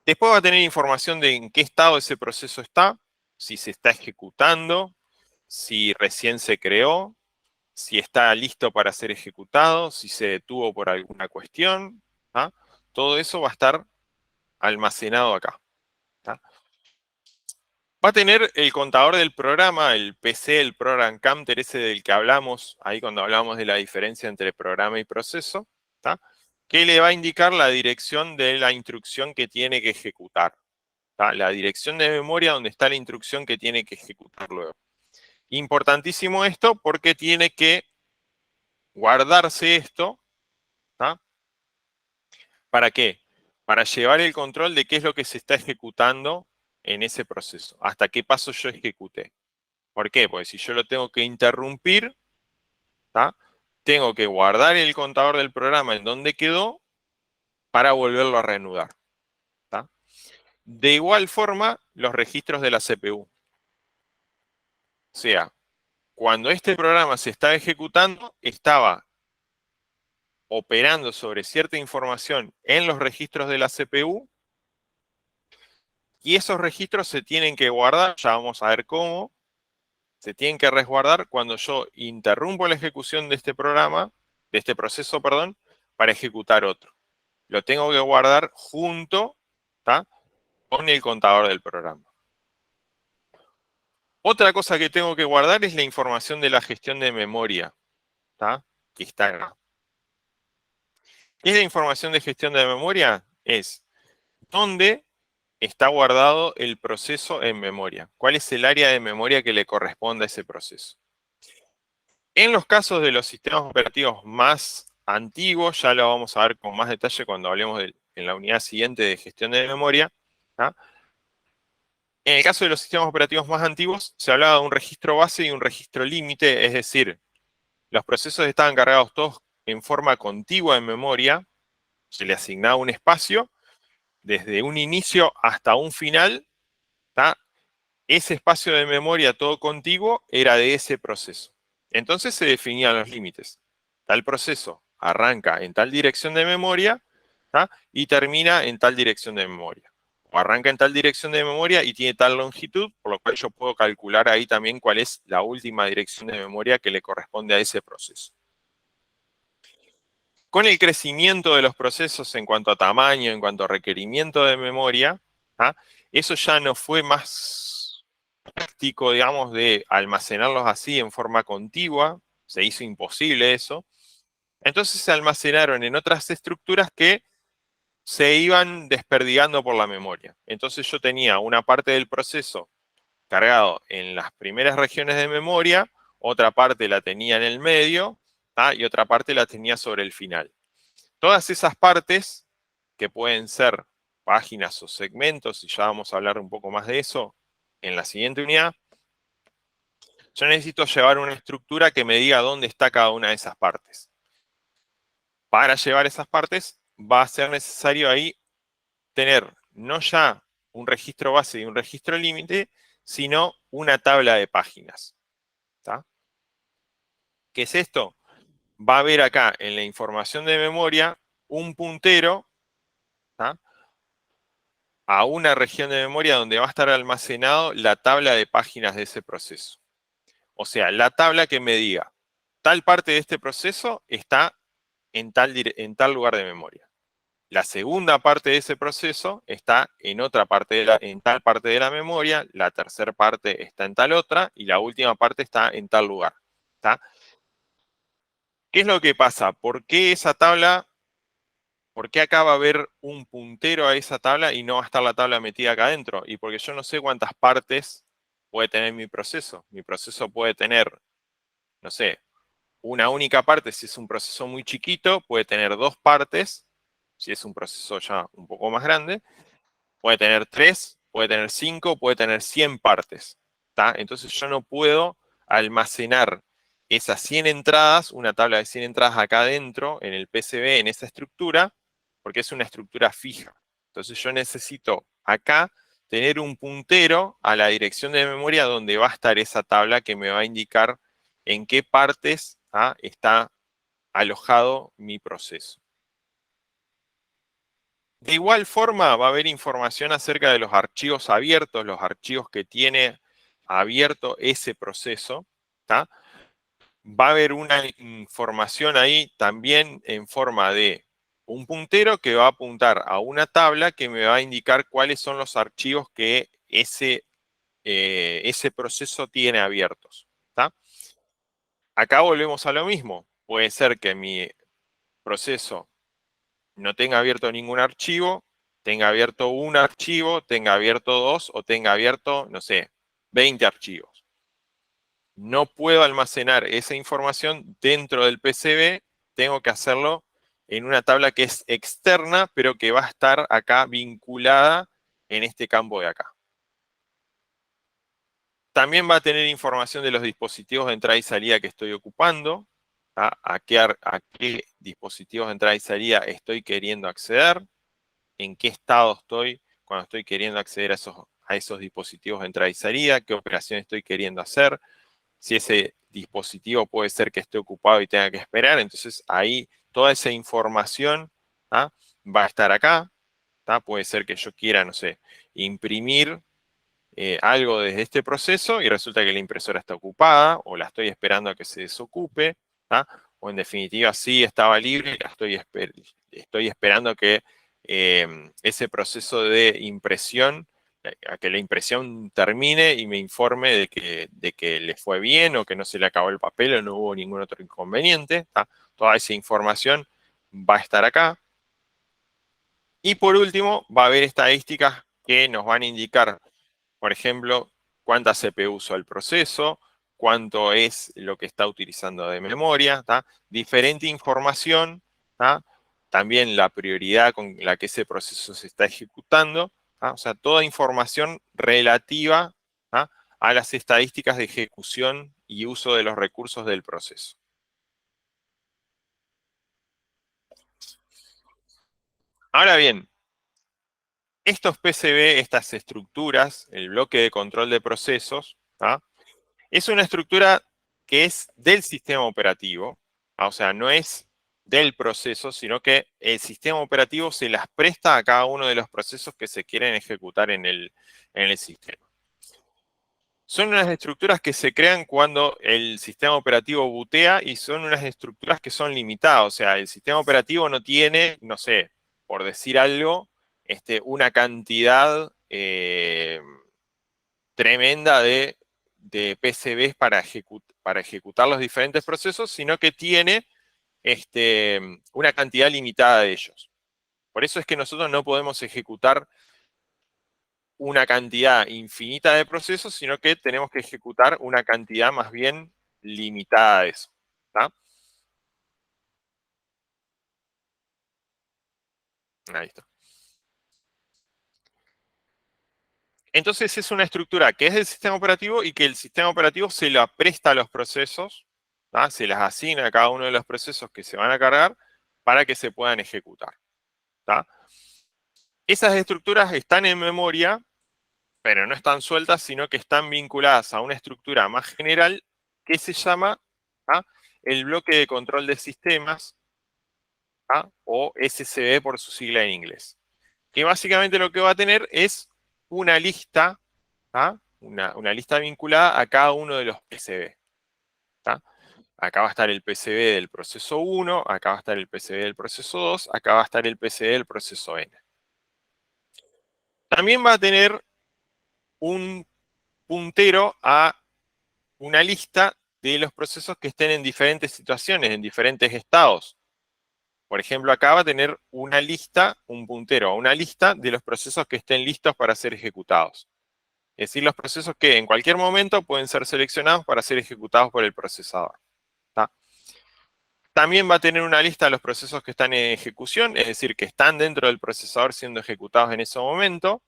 Después va a tener información de en qué estado ese proceso está, si se está ejecutando, si recién se creó, si está listo para ser ejecutado, si se detuvo por alguna cuestión, ¿tá? Todo eso va a estar almacenado acá, ¿tá? Va a tener el contador del programa, el PC, el program counter, ese del que hablamos ahí cuando hablamos de la diferencia entre programa y proceso, ¿tá? Que le va a indicar la dirección de la instrucción que tiene que ejecutar, ¿tá? La dirección de memoria donde está la instrucción que tiene que ejecutar luego. Importantísimo esto porque tiene que guardarse esto, ¿tá? ¿Para qué? Para llevar el control de qué es lo que se está ejecutando en ese proceso, hasta qué paso yo ejecuté. ¿Por qué? Porque si yo lo tengo que interrumpir, ¿tá? Tengo que guardar el contador del programa en donde quedó para volverlo a reanudar, ¿tá? De igual forma, los registros de la CPU. O sea, cuando este programa se estaba ejecutando, estaba operando sobre cierta información en los registros de la CPU y esos registros se tienen que guardar, ya vamos a ver cómo, se tienen que resguardar cuando yo interrumpo la ejecución de este programa, de este proceso, perdón, para ejecutar otro. Lo tengo que guardar junto, ¿tá? Con el contador del programa. Otra cosa que tengo que guardar es la información de la gestión de memoria, ¿tá? Que está acá. ¿Qué es la información de gestión de memoria? Es dónde está guardado el proceso en memoria. ¿Cuál es el área de memoria que le corresponde a ese proceso? En los casos de los sistemas operativos más antiguos, ya lo vamos a ver con más detalle cuando hablemos en la unidad siguiente de gestión de memoria, ¿tá? En el caso de los sistemas operativos más antiguos, se hablaba de un registro base y un registro límite, es decir, los procesos estaban cargados todos en forma contigua en memoria, se le asignaba un espacio, desde un inicio hasta un final, ¿tá? Ese espacio de memoria todo contiguo era de ese proceso. Entonces se definían los límites. Tal proceso arranca en tal dirección de memoria, ¿tá? Y termina en tal dirección de memoria. O arranca en tal dirección de memoria y tiene tal longitud, por lo cual yo puedo calcular ahí también cuál es la última dirección de memoria que le corresponde a ese proceso. Con el crecimiento de los procesos en cuanto a tamaño, en cuanto a requerimiento de memoria, ¿tá? Eso ya no fue más práctico, digamos, de almacenarlos así en forma contigua, se hizo imposible eso. Entonces se almacenaron en otras estructuras que se iban desperdigando por la memoria. Entonces yo tenía una parte del proceso cargado en las primeras regiones de memoria, otra parte la tenía en el medio, ¿tá? Y otra parte la tenía sobre el final. Todas esas partes, que pueden ser páginas o segmentos, y ya vamos a hablar un poco más de eso en la siguiente unidad, yo necesito llevar una estructura que me diga dónde está cada una de esas partes. Para llevar esas partes va a ser necesario ahí tener no ya un registro base y un registro límite, sino una tabla de páginas, ¿tá? ¿Qué es esto? Va a haber acá en la información de memoria un puntero, ¿tá? A una región de memoria donde va a estar almacenado la tabla de páginas de ese proceso. O sea, la tabla que me diga, tal parte de este proceso está en tal lugar de memoria. La segunda parte de ese proceso está en otra parte en tal parte de la memoria, la tercera parte está en tal otra y la última parte está en tal lugar, ¿tá? ¿Qué es lo que pasa? ¿Por qué esa tabla, por qué acá va a haber un puntero a esa tabla y no va a estar la tabla metida acá adentro? Y porque yo no sé cuántas partes puede tener mi proceso. Mi proceso puede tener, no sé, una única parte si es un proceso muy chiquito, puede tener dos partes si es un proceso ya un poco más grande, Puede tener 3, puede tener 5, puede tener 100 partes. ¿Tá? Entonces yo no puedo almacenar esas 100 entradas, una tabla de 100 entradas acá adentro, en el PCB, en esa estructura, porque es una estructura fija. Entonces yo necesito acá tener un puntero a la dirección de memoria donde va a estar esa tabla que me va a indicar en qué partes está alojado mi proceso. De igual forma, va a haber información acerca de los archivos abiertos, los archivos que tiene abierto ese proceso. ¿Tá? Va a haber una información ahí también en forma de un puntero que va a apuntar a una tabla que me va a indicar cuáles son los archivos que ese proceso tiene abiertos. ¿Tá? Acá volvemos a lo mismo. Puede ser que mi proceso no tenga abierto ningún archivo, tenga abierto un archivo, tenga abierto 2 o tenga abierto, no sé, 20 archivos. No puedo almacenar esa información dentro del PCB, tengo que hacerlo en una tabla que es externa, pero que va a estar acá vinculada en este campo de acá. También va a tener información de los dispositivos de entrada y salida que estoy ocupando, a qué dispositivos de entrada y salida estoy queriendo acceder, en qué estado estoy cuando estoy queriendo acceder a esos dispositivos de entrada y salida, qué operación estoy queriendo hacer, si ese dispositivo puede ser que esté ocupado y tenga que esperar, entonces ahí toda esa información va a estar acá. Puede ser que yo quiera, no sé, imprimir algo desde este proceso y resulta que la impresora está ocupada o la estoy esperando a que se desocupe, o en definitiva sí estaba libre y la estoy esperando que ese proceso de impresión, a que la impresión termine y me informe de que le fue bien o que no se le acabó el papel o no hubo ningún otro inconveniente. Toda esa información va a estar acá. Y por último, va a haber estadísticas que nos van a indicar, por ejemplo, cuánta CPU usó el proceso, cuánto es lo que está utilizando de memoria, diferente información, también la prioridad con la que ese proceso se está ejecutando, o sea, toda información relativa a las estadísticas de ejecución y uso de los recursos del proceso. Ahora bien, estos PCB, estas estructuras, el bloque de control de procesos, es una estructura que es del sistema operativo, o sea, no es del proceso, sino que el sistema operativo se las presta a cada uno de los procesos que se quieren ejecutar en el sistema. Son unas estructuras que se crean cuando el sistema operativo bootea y son unas estructuras que son limitadas, o sea, el sistema operativo no tiene, no sé, por decir algo, una cantidad tremenda de PCBs para ejecutar los diferentes procesos, sino que tiene una cantidad limitada de ellos. Por eso es que nosotros no podemos ejecutar una cantidad infinita de procesos, sino que tenemos que ejecutar una cantidad más bien limitada de eso. Ahí está. Entonces es una estructura que es del sistema operativo y que el sistema operativo se la presta a los procesos, se las asigna a cada uno de los procesos que se van a cargar para que se puedan ejecutar. Esas estructuras están en memoria, pero no están sueltas, sino que están vinculadas a una estructura más general que se llama el bloque de control de sistemas, o SCB por su sigla en inglés. Que básicamente lo que va a tener es una lista, una lista vinculada a cada uno de los PCB. Acá va a estar el PCB del proceso 1, acá va a estar el PCB del proceso 2, acá va a estar el PCB del proceso N. También va a tener un puntero a una lista de los procesos que estén en diferentes situaciones, en diferentes estados. Por ejemplo, acá va a tener una lista, un puntero a una lista de los procesos que estén listos para ser ejecutados. Es decir, los procesos que en cualquier momento pueden ser seleccionados para ser ejecutados por el procesador. También va a tener una lista de los procesos que están en ejecución, es decir, que están dentro del procesador siendo ejecutados en ese momento.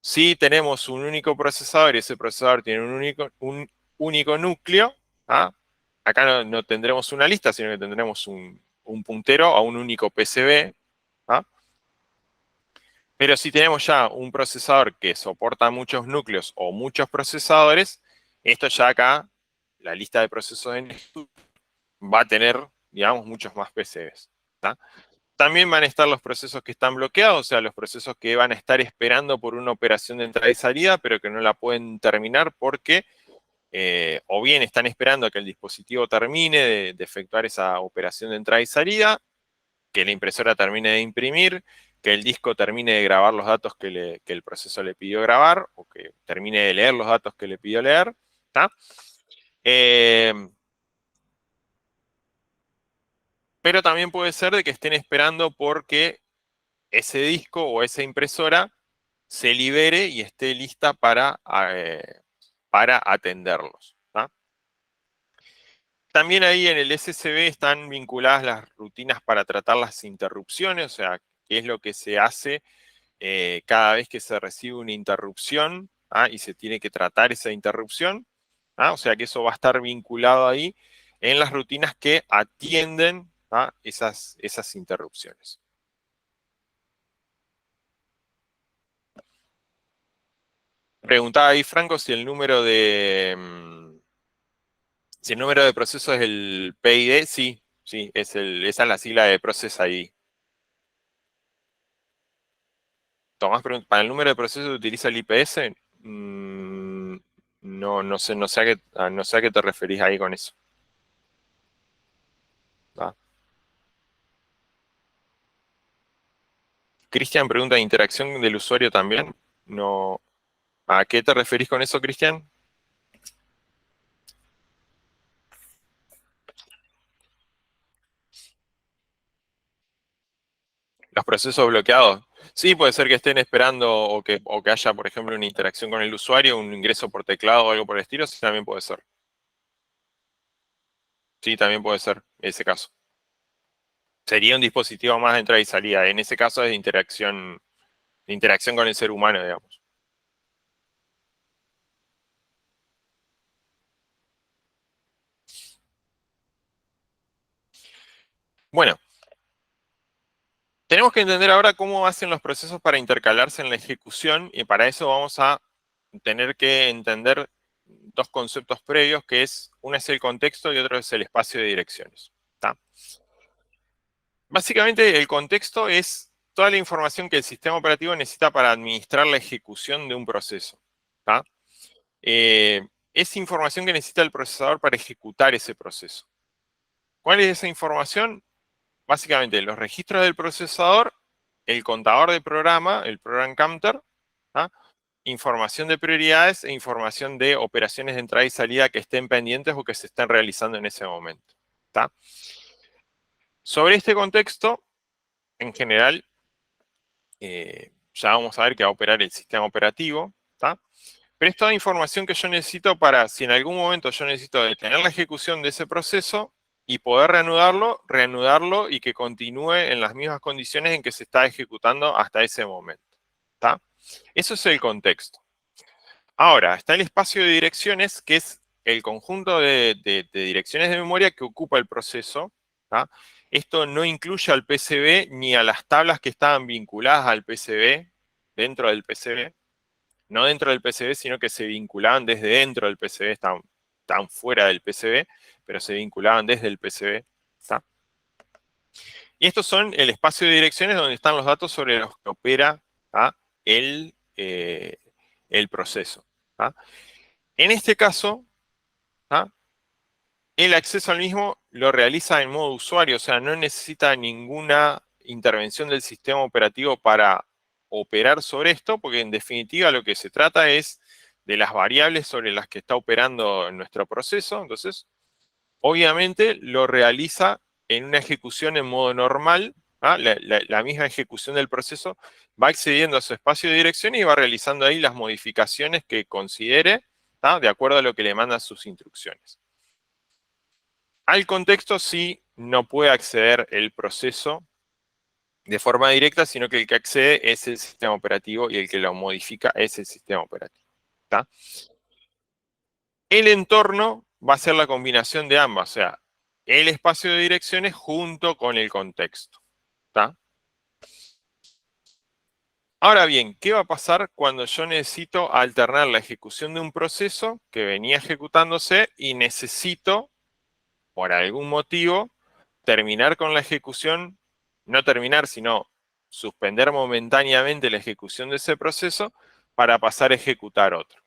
Si tenemos un único procesador y ese procesador tiene un único núcleo, acá no tendremos una lista, sino que tendremos un puntero a un único PCB. Pero si tenemos ya un procesador que soporta muchos núcleos o muchos procesadores, esto ya acá, la lista de procesos en esto, va a tener, digamos, muchos más PCBs. También van a estar los procesos que están bloqueados, o sea, los procesos que van a estar esperando por una operación de entrada y salida, pero que no la pueden terminar porque o bien están esperando a que el dispositivo termine de efectuar esa operación de entrada y salida, que la impresora termine de imprimir, que el disco termine de grabar los datos que el proceso le pidió grabar, o que termine de leer los datos que le pidió leer. Pero también puede ser de que estén esperando porque ese disco o esa impresora se libere y esté lista para atenderlos. También ahí en el SSB están vinculadas las rutinas para tratar las interrupciones, o sea, qué es lo que se hace cada vez que se recibe una interrupción y se tiene que tratar esa interrupción. O sea que eso va a estar vinculado ahí en las rutinas que atienden esas interrupciones. Preguntaba ahí Franco si el número de procesos es el PID. Sí, sí, esa es la sigla de Process ID. Tomás pregunta, ¿para el número de procesos utiliza el IPS? No sé a qué te referís ahí con eso. Cristian pregunta, ¿interacción del usuario también? No. ¿A qué te referís con eso, Cristian? Los procesos bloqueados. Sí, puede ser que estén esperando o que haya, por ejemplo, una interacción con el usuario, un ingreso por teclado o algo por el estilo. Sí, también puede ser. Sí, también puede ser ese caso. Sería un dispositivo más de entrada y salida. En ese caso es de interacción con el ser humano, digamos. Bueno, tenemos que entender ahora cómo hacen los procesos para intercalarse en la ejecución y para eso vamos a tener que entender dos conceptos previos, que es, uno es el contexto y otro es el espacio de direcciones. Básicamente el contexto es toda la información que el sistema operativo necesita para administrar la ejecución de un proceso. Es información que necesita el procesador para ejecutar ese proceso. ¿Cuál es esa información? Básicamente los registros del procesador, el contador de programa, el program counter, información de prioridades e información de operaciones de entrada y salida que estén pendientes o que se estén realizando en ese momento. Sobre este contexto, en general, ya vamos a ver que va a operar el sistema operativo. Pero es toda información que yo necesito para, si en algún momento yo necesito detener la ejecución de ese proceso y poder reanudarlo y que continúe en las mismas condiciones en que se está ejecutando hasta ese momento. Eso es el contexto. Ahora, está el espacio de direcciones, que es el conjunto de direcciones de memoria que ocupa el proceso. Esto no incluye al PCB ni a las tablas que estaban vinculadas al PCB dentro del PCB. No dentro del PCB, sino que se vinculaban desde dentro del PCB, estaban fuera del PCB, pero se vinculaban desde el PCB. Y estos son el espacio de direcciones donde están los datos sobre los que opera el proceso. En este caso, el acceso al mismo lo realiza en modo usuario, o sea, no necesita ninguna intervención del sistema operativo para operar sobre esto, porque en definitiva lo que se trata es de las variables sobre las que está operando nuestro proceso. Entonces, obviamente lo realiza en una ejecución en modo normal. La misma ejecución del proceso va accediendo a su espacio de dirección y va realizando ahí las modificaciones que considere, de acuerdo a lo que le mandan sus instrucciones. Al contexto sí no puede acceder el proceso de forma directa, sino que el que accede es el sistema operativo y el que lo modifica es el sistema operativo. ¿Tá? El entorno va a ser la combinación de ambas, o sea, el espacio de direcciones junto con el contexto. ¿Tá? Ahora bien, ¿qué va a pasar cuando yo necesito alternar la ejecución de un proceso que venía ejecutándose y necesito, por algún motivo, terminar con la ejecución, no terminar, sino suspender momentáneamente la ejecución de ese proceso para pasar a ejecutar otro?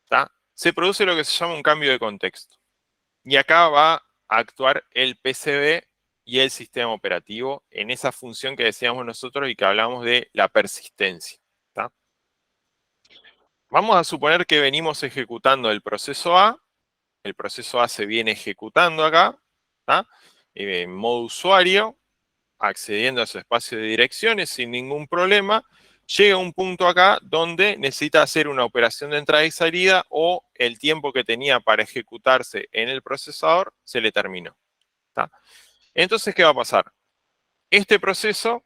¿Tá? Se produce lo que se llama un cambio de contexto. Y acá va a actuar el PCB y el sistema operativo en esa función que decíamos nosotros y que hablamos de la persistencia. ¿Tá? Vamos a suponer que venimos ejecutando el proceso A se viene ejecutando acá, ¿tá? En modo usuario, accediendo a su espacio de direcciones sin ningún problema, llega un punto acá donde necesita hacer una operación de entrada y salida o el tiempo que tenía para ejecutarse en el procesador se le terminó. ¿Tá? Entonces, ¿qué va a pasar? Este proceso,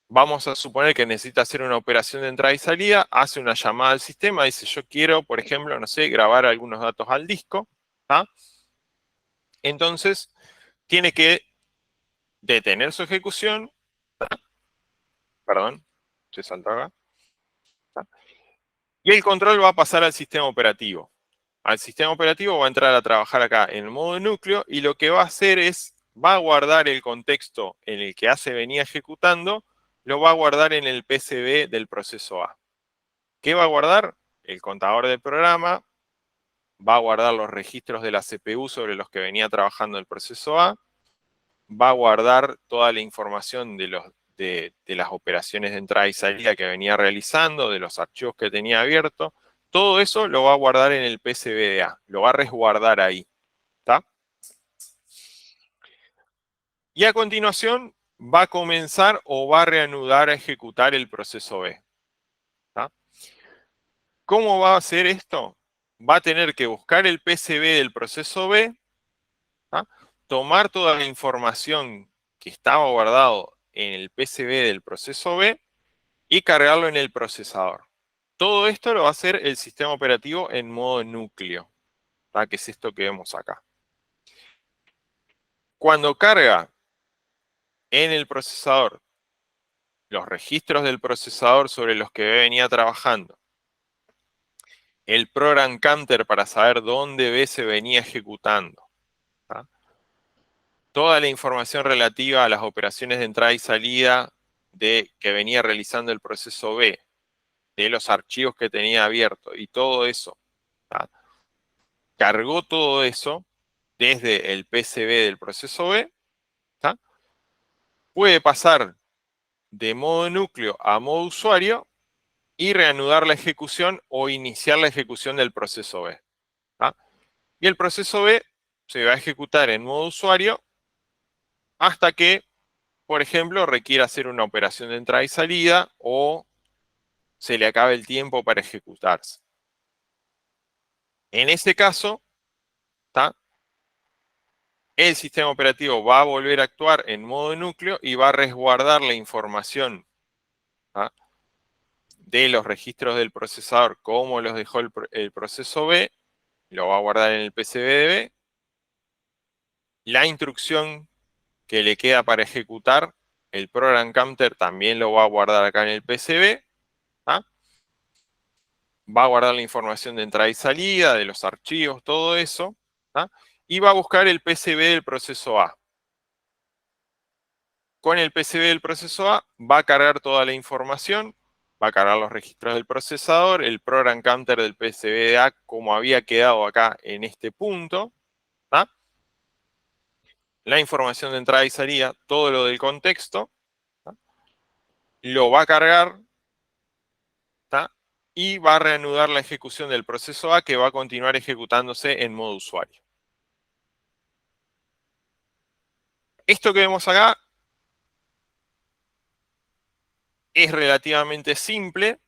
vamos a suponer que necesita hacer una operación de entrada y salida, hace una llamada al sistema, dice yo quiero, por ejemplo, no sé, grabar algunos datos al disco. ¿Tá? Entonces, tiene que detener su ejecución, perdón, se saltó acá, y el control va a pasar al sistema operativo. Al sistema operativo va a entrar a trabajar acá en el modo núcleo y lo que va a hacer es, va a guardar el contexto en el que A se venía ejecutando, lo va a guardar en el PCB del proceso A. ¿Qué va a guardar? El contador del programa, va a guardar los registros de la CPU sobre los que venía trabajando el proceso A, va a guardar toda la información de las operaciones de entrada y salida que venía realizando, de los archivos que tenía abierto. Todo eso lo va a guardar en el PCB de A, lo va a resguardar ahí. ¿Tá? Y a continuación va a comenzar o va a reanudar a ejecutar el proceso B. ¿Tá? ¿Cómo va a hacer esto? Va a tener que buscar el PCB del proceso B, ¿tá? Tomar toda la información que estaba guardado en el PCB del proceso B y cargarlo en el procesador. Todo esto lo va a hacer el sistema operativo en modo núcleo, ¿tá? Que es esto que vemos acá. Cuando carga en el procesador los registros del procesador sobre los que venía trabajando, el program counter para saber dónde B se venía ejecutando, ¿tá? Toda la información relativa a las operaciones de entrada y salida que venía realizando el proceso B, de los archivos que tenía abierto y todo eso, ¿tá? Cargó todo eso desde el PCB del proceso B, ¿tá? Puede pasar de modo núcleo a modo usuario y reanudar la ejecución o iniciar la ejecución del proceso B. ¿Tá? Y el proceso B se va a ejecutar en modo usuario hasta que, por ejemplo, requiera hacer una operación de entrada y salida o se le acabe el tiempo para ejecutarse. En ese caso, ¿tá? El sistema operativo va a volver a actuar en modo núcleo y va a resguardar la información, ¿tá? De los registros del procesador, como los dejó el proceso B, lo va a guardar en el PCB de B. La instrucción que le queda para ejecutar, el program counter también lo va a guardar acá en el PCB. ¿Tá? Va a guardar la información de entrada y salida, de los archivos, todo eso. ¿Tá? Y va a buscar el PCB del proceso A. Con el PCB del proceso A va a cargar toda la información, va a cargar los registros del procesador, el program counter del PCB de A como había quedado acá en este punto. ¿Tá? La información de entrada y salida, todo lo del contexto. ¿Tá? Lo va a cargar, ¿tá? Y va a reanudar la ejecución del proceso A que va a continuar ejecutándose en modo usuario. Esto que vemos acá es relativamente simple.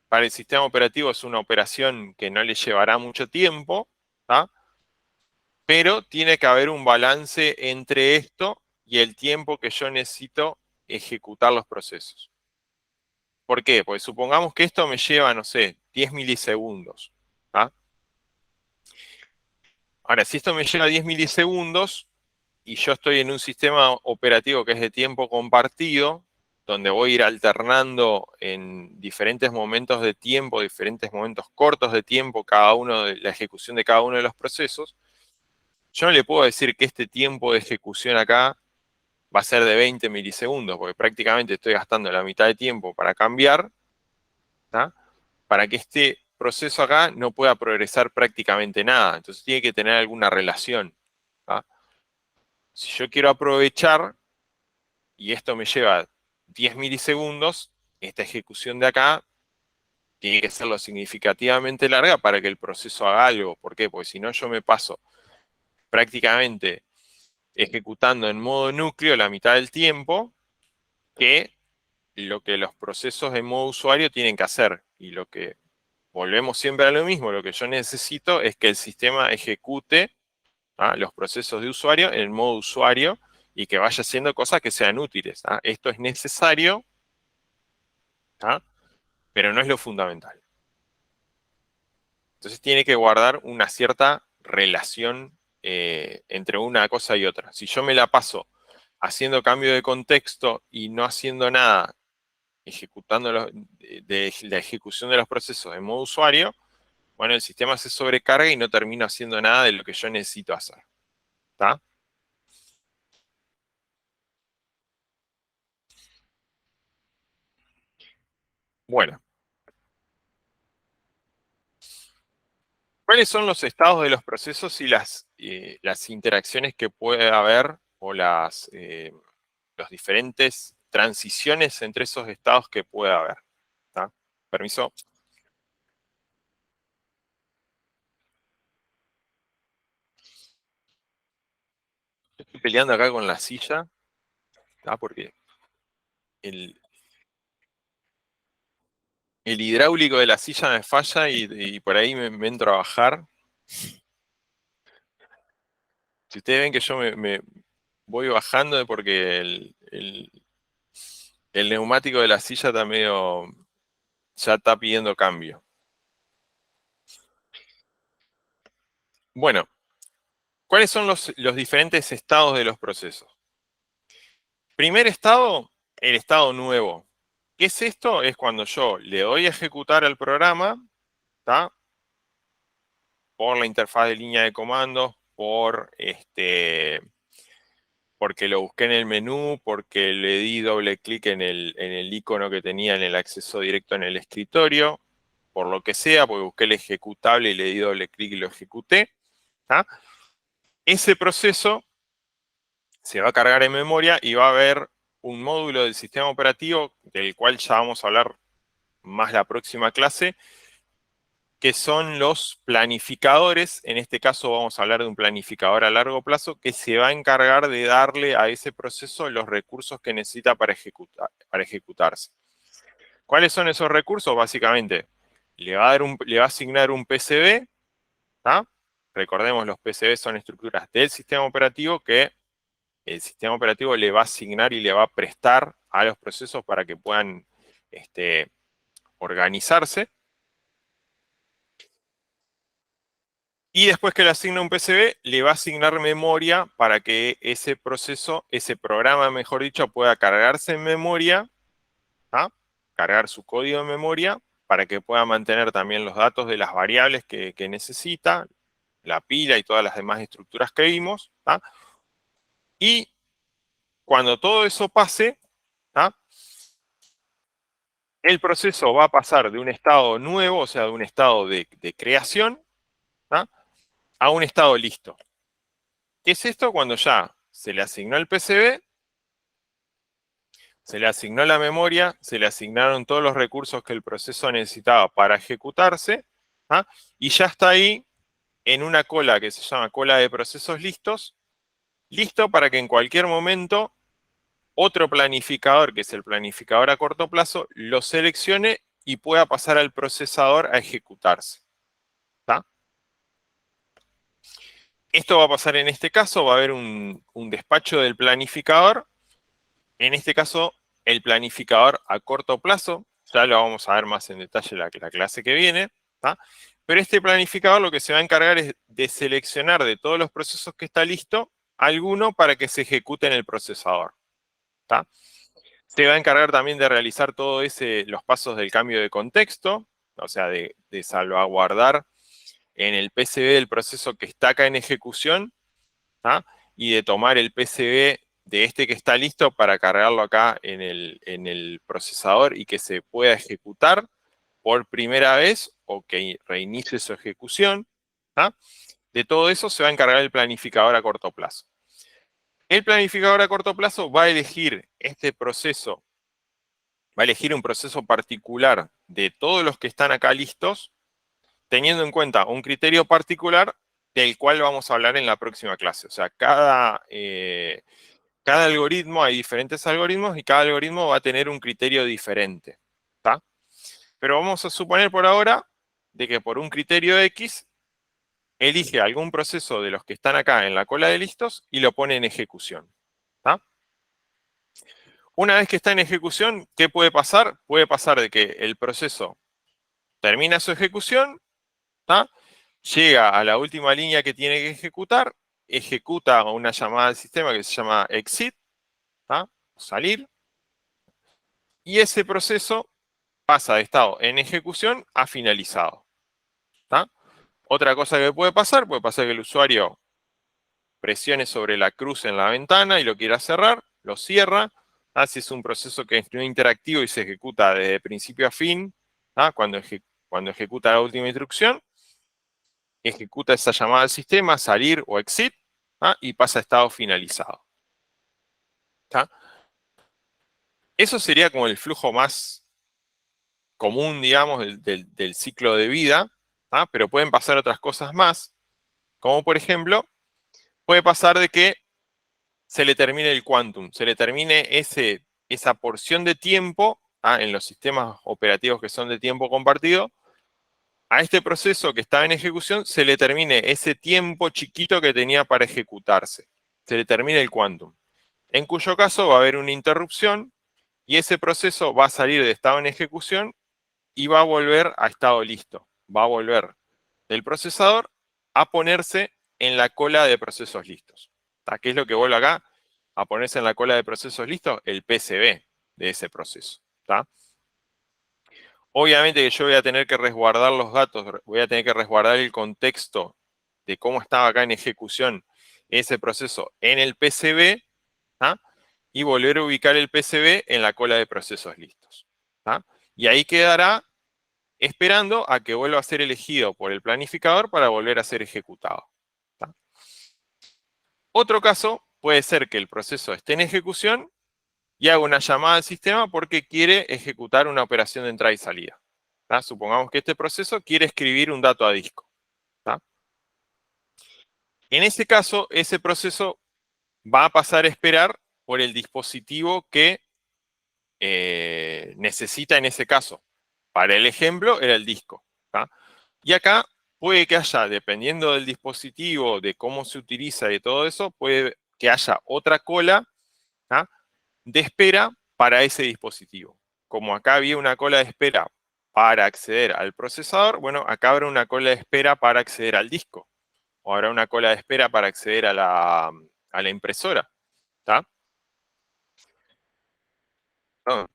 Para el sistema operativo es una operación que no le llevará mucho tiempo, ¿tá? Pero tiene que haber un balance entre esto y el tiempo que yo necesito ejecutar los procesos. ¿Por qué? Porque supongamos que esto me lleva, no sé, 10 milisegundos. ¿Ah? Ahora, si esto me lleva 10 milisegundos y yo estoy en un sistema operativo que es de tiempo compartido, donde voy a ir alternando en diferentes momentos de tiempo, diferentes momentos cortos de tiempo, cada uno de la ejecución de cada uno de los procesos, yo no le puedo decir que este tiempo de ejecución acá va a ser de 20 milisegundos, porque prácticamente estoy gastando la mitad de tiempo para cambiar, ¿tá? Para que este proceso acá no pueda progresar prácticamente nada. Entonces tiene que tener alguna relación, ¿tá? Si yo quiero aprovechar, y esto me lleva 10 milisegundos, esta ejecución de acá tiene que ser lo significativamente larga para que el proceso haga algo. ¿Por qué? Porque si no yo me paso prácticamente ejecutando en modo núcleo la mitad del tiempo que lo que los procesos de modo usuario tienen que hacer. Y lo que volvemos siempre a lo mismo, lo que yo necesito es que el sistema ejecute los procesos de usuario en el modo usuario y que vaya haciendo cosas que sean útiles. Esto es necesario, pero no es lo fundamental. Entonces tiene que guardar una cierta relación entre una cosa y otra. Si yo me la paso haciendo cambio de contexto y no haciendo nada, ejecutando de la ejecución de los procesos en modo usuario, bueno, el sistema se sobrecarga y no termino haciendo nada de lo que yo necesito hacer. ¿Está? Bueno, ¿cuáles son los estados de los procesos y las interacciones que puede haber o las diferentes transiciones entre esos estados que puede haber? ¿Está? Permiso. Estoy peleando acá con la silla, ¿está? Porque el, el hidráulico de la silla me falla y por ahí me entro a bajar. Si ustedes ven que yo me voy bajando es porque el neumático de la silla está medio, ya está pidiendo cambio. Bueno, ¿cuáles son los diferentes estados de los procesos? Primer estado, el estado nuevo. ¿Qué es esto? Es cuando yo le doy a ejecutar al programa, ¿tá? Por la interfaz de línea de comandos, porque lo busqué en el menú, porque le di doble clic en el icono que tenía en el acceso directo en el escritorio, por lo que sea, porque busqué el ejecutable y le di doble clic y lo ejecuté. ¿Tá? Ese proceso se va a cargar en memoria y va a haber un módulo del sistema operativo, del cual ya vamos a hablar más la próxima clase, que son los planificadores. En este caso vamos a hablar de un planificador a largo plazo que se va a encargar de darle a ese proceso los recursos que necesita para ejecutarse. ¿Cuáles son esos recursos? Básicamente, le va a asignar un PCB, ¿tá? Recordemos, los PCB son estructuras del sistema operativo que el sistema operativo le va a asignar y le va a prestar a los procesos para que puedan organizarse. Y después que le asigna un PCB, le va a asignar memoria para que ese proceso, ese programa, mejor dicho, pueda cargarse en memoria, ¿tá? Cargar su código en memoria para que pueda mantener también los datos de las variables que necesita, la pila y todas las demás estructuras que vimos, ¿tá? Y cuando todo eso pase, ¿tá? El proceso va a pasar de un estado nuevo, o sea, de un estado de creación, ¿tá? A un estado listo. ¿Qué es esto? Cuando ya se le asignó el PCB, se le asignó la memoria, se le asignaron todos los recursos que el proceso necesitaba para ejecutarse, ¿tá? Y ya está ahí en una cola que se llama cola de procesos listos, listo para que en cualquier momento otro planificador, que es el planificador a corto plazo, lo seleccione y pueda pasar al procesador a ejecutarse. ¿Tá? Esto va a pasar en este caso, va a haber un despacho del planificador. En este caso el planificador a corto plazo, ya lo vamos a ver más en detalle la clase que viene, ¿tá? Pero este planificador lo que se va a encargar es de seleccionar de todos los procesos que está listo, alguno para que se ejecute en el procesador, ¿tá? Se va a encargar también de realizar todos los pasos del cambio de contexto, o sea, de salvaguardar en el PCB del proceso que está acá en ejecución, ¿tá? Y de tomar el PCB de este que está listo para cargarlo acá en el procesador y que se pueda ejecutar por primera vez o que reinicie su ejecución, ¿tá? De todo eso se va a encargar el planificador a corto plazo. El planificador a corto plazo va a elegir este proceso, va a elegir un proceso particular de todos los que están acá listos, teniendo en cuenta un criterio particular del cual vamos a hablar en la próxima clase. O sea, cada algoritmo, hay diferentes algoritmos y cada algoritmo va a tener un criterio diferente, ¿tá? Pero vamos a suponer por ahora de que por un criterio X elige algún proceso de los que están acá en la cola de listos y lo pone en ejecución, ¿tá? Una vez que está en ejecución, ¿qué puede pasar? Puede pasar de que el proceso termina su ejecución, ¿tá? Llega a la última línea que tiene que ejecutar, ejecuta una llamada al sistema que se llama exit, ¿tá? Salir, y ese proceso pasa de estado en ejecución a finalizado, ¿tá? Otra cosa que puede pasar que el usuario presione sobre la cruz en la ventana y lo quiera cerrar, lo cierra, ¿tá? Si es un proceso que es no interactivo y se ejecuta desde principio a fin, ¿tá? Cuando ejecuta la última instrucción, ejecuta esa llamada al sistema, salir o exit, ¿tá? Y pasa a estado finalizado, ¿tá? Eso sería como el flujo más común, digamos, del ciclo de vida, ¿tá? Pero pueden pasar otras cosas más, como por ejemplo, puede pasar de que se le termine el quantum, se le termine esa porción de tiempo, ¿tá? En los sistemas operativos que son de tiempo compartido, a este proceso que estaba en ejecución se le termine ese tiempo chiquito que tenía para ejecutarse, se le termine el quantum, en cuyo caso va a haber una interrupción y ese proceso va a salir de estado en ejecución y va a volver a estado listo, va a volver del procesador a ponerse en la cola de procesos listos. ¿Tá? ¿Qué es lo que vuelve acá? A ponerse en la cola de procesos listos, el PCB de ese proceso, ¿tá? Obviamente que yo voy a tener que resguardar los datos, voy a tener que resguardar el contexto de cómo estaba acá en ejecución ese proceso en el PCB, ¿tá? Y volver a ubicar el PCB en la cola de procesos listos, ¿tá? Y ahí quedará esperando a que vuelva a ser elegido por el planificador para volver a ser ejecutado, ¿tá? Otro caso puede ser que el proceso esté en ejecución y haga una llamada al sistema porque quiere ejecutar una operación de entrada y salida, ¿tá? Supongamos que este proceso quiere escribir un dato a disco, ¿tá? En ese caso, ese proceso va a pasar a esperar por el dispositivo que necesita en ese caso. Para el ejemplo, era el disco, ¿tá? Y acá puede que haya, dependiendo del dispositivo, de cómo se utiliza y todo eso, puede que haya otra cola, ¿tá? De espera para ese dispositivo. Como acá había una cola de espera para acceder al procesador, bueno, acá habrá una cola de espera para acceder al disco. O habrá una cola de espera para acceder a la impresora, ¿tá? No,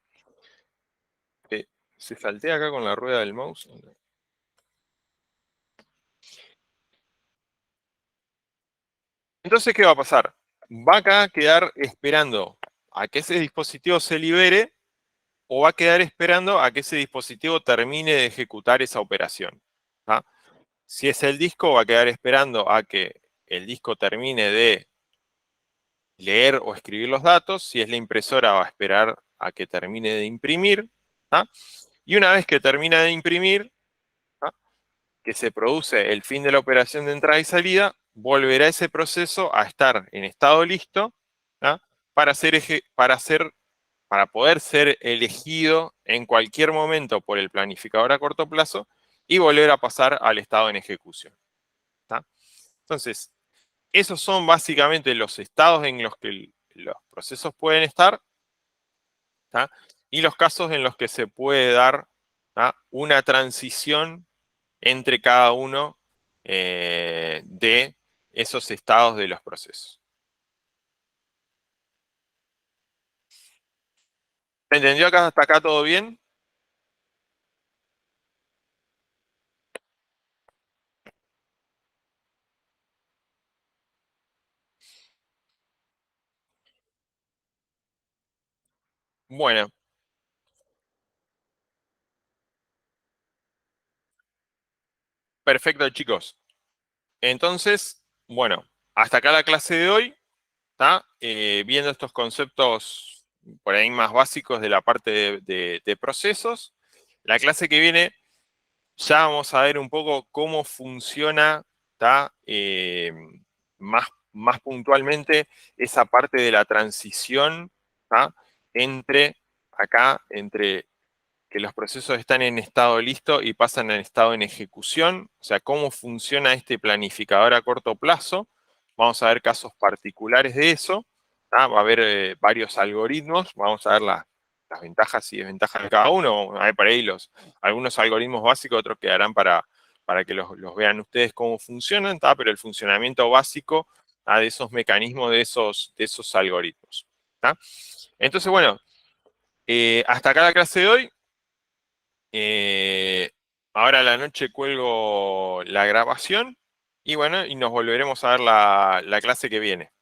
se saltea acá con la rueda del mouse. Entonces, ¿qué va a pasar? Va acá a quedar esperando a que ese dispositivo se libere o va a quedar esperando a que ese dispositivo termine de ejecutar esa operación, ¿tá? Si es el disco, va a quedar esperando a que el disco termine de leer o escribir los datos. Si es la impresora, va a esperar a que termine de imprimir, ¿tá? Y una vez que termina de imprimir, ¿tá? Que se produce el fin de la operación de entrada y salida, volverá ese proceso a estar en estado listo, ¿tá? Para poder ser elegido en cualquier momento por el planificador a corto plazo y volver a pasar al estado en ejecución, ¿tá? Entonces, esos son básicamente los estados en los que los procesos pueden estar, ¿tá? Y los casos en los que se puede dar, ¿tá?, una transición entre cada uno de esos estados de los procesos. ¿Se entendió acá, hasta acá todo bien? Bueno, perfecto, chicos. Entonces, bueno, hasta acá la clase de hoy, ¿tá? Viendo estos conceptos por ahí más básicos de la parte de procesos. La clase que viene ya vamos a ver un poco cómo funciona, ¿tá? Más puntualmente esa parte de la transición, ¿tá?, entre entre que los procesos están en estado listo y pasan en estado en ejecución, o sea, cómo funciona este planificador a corto plazo. Vamos a ver casos particulares de eso, ¿tá? Va a haber varios algoritmos, vamos a ver las ventajas y desventajas de cada uno. Hay por ahí algunos algoritmos básicos, otros quedarán para que los vean ustedes cómo funcionan, ¿tá? Pero el funcionamiento básico, ¿tá?, de esos mecanismos, de esos algoritmos, ¿tá? Entonces, bueno, hasta acá la clase de hoy. Ahora a la noche cuelgo la grabación y bueno, y nos volveremos a ver la clase que viene.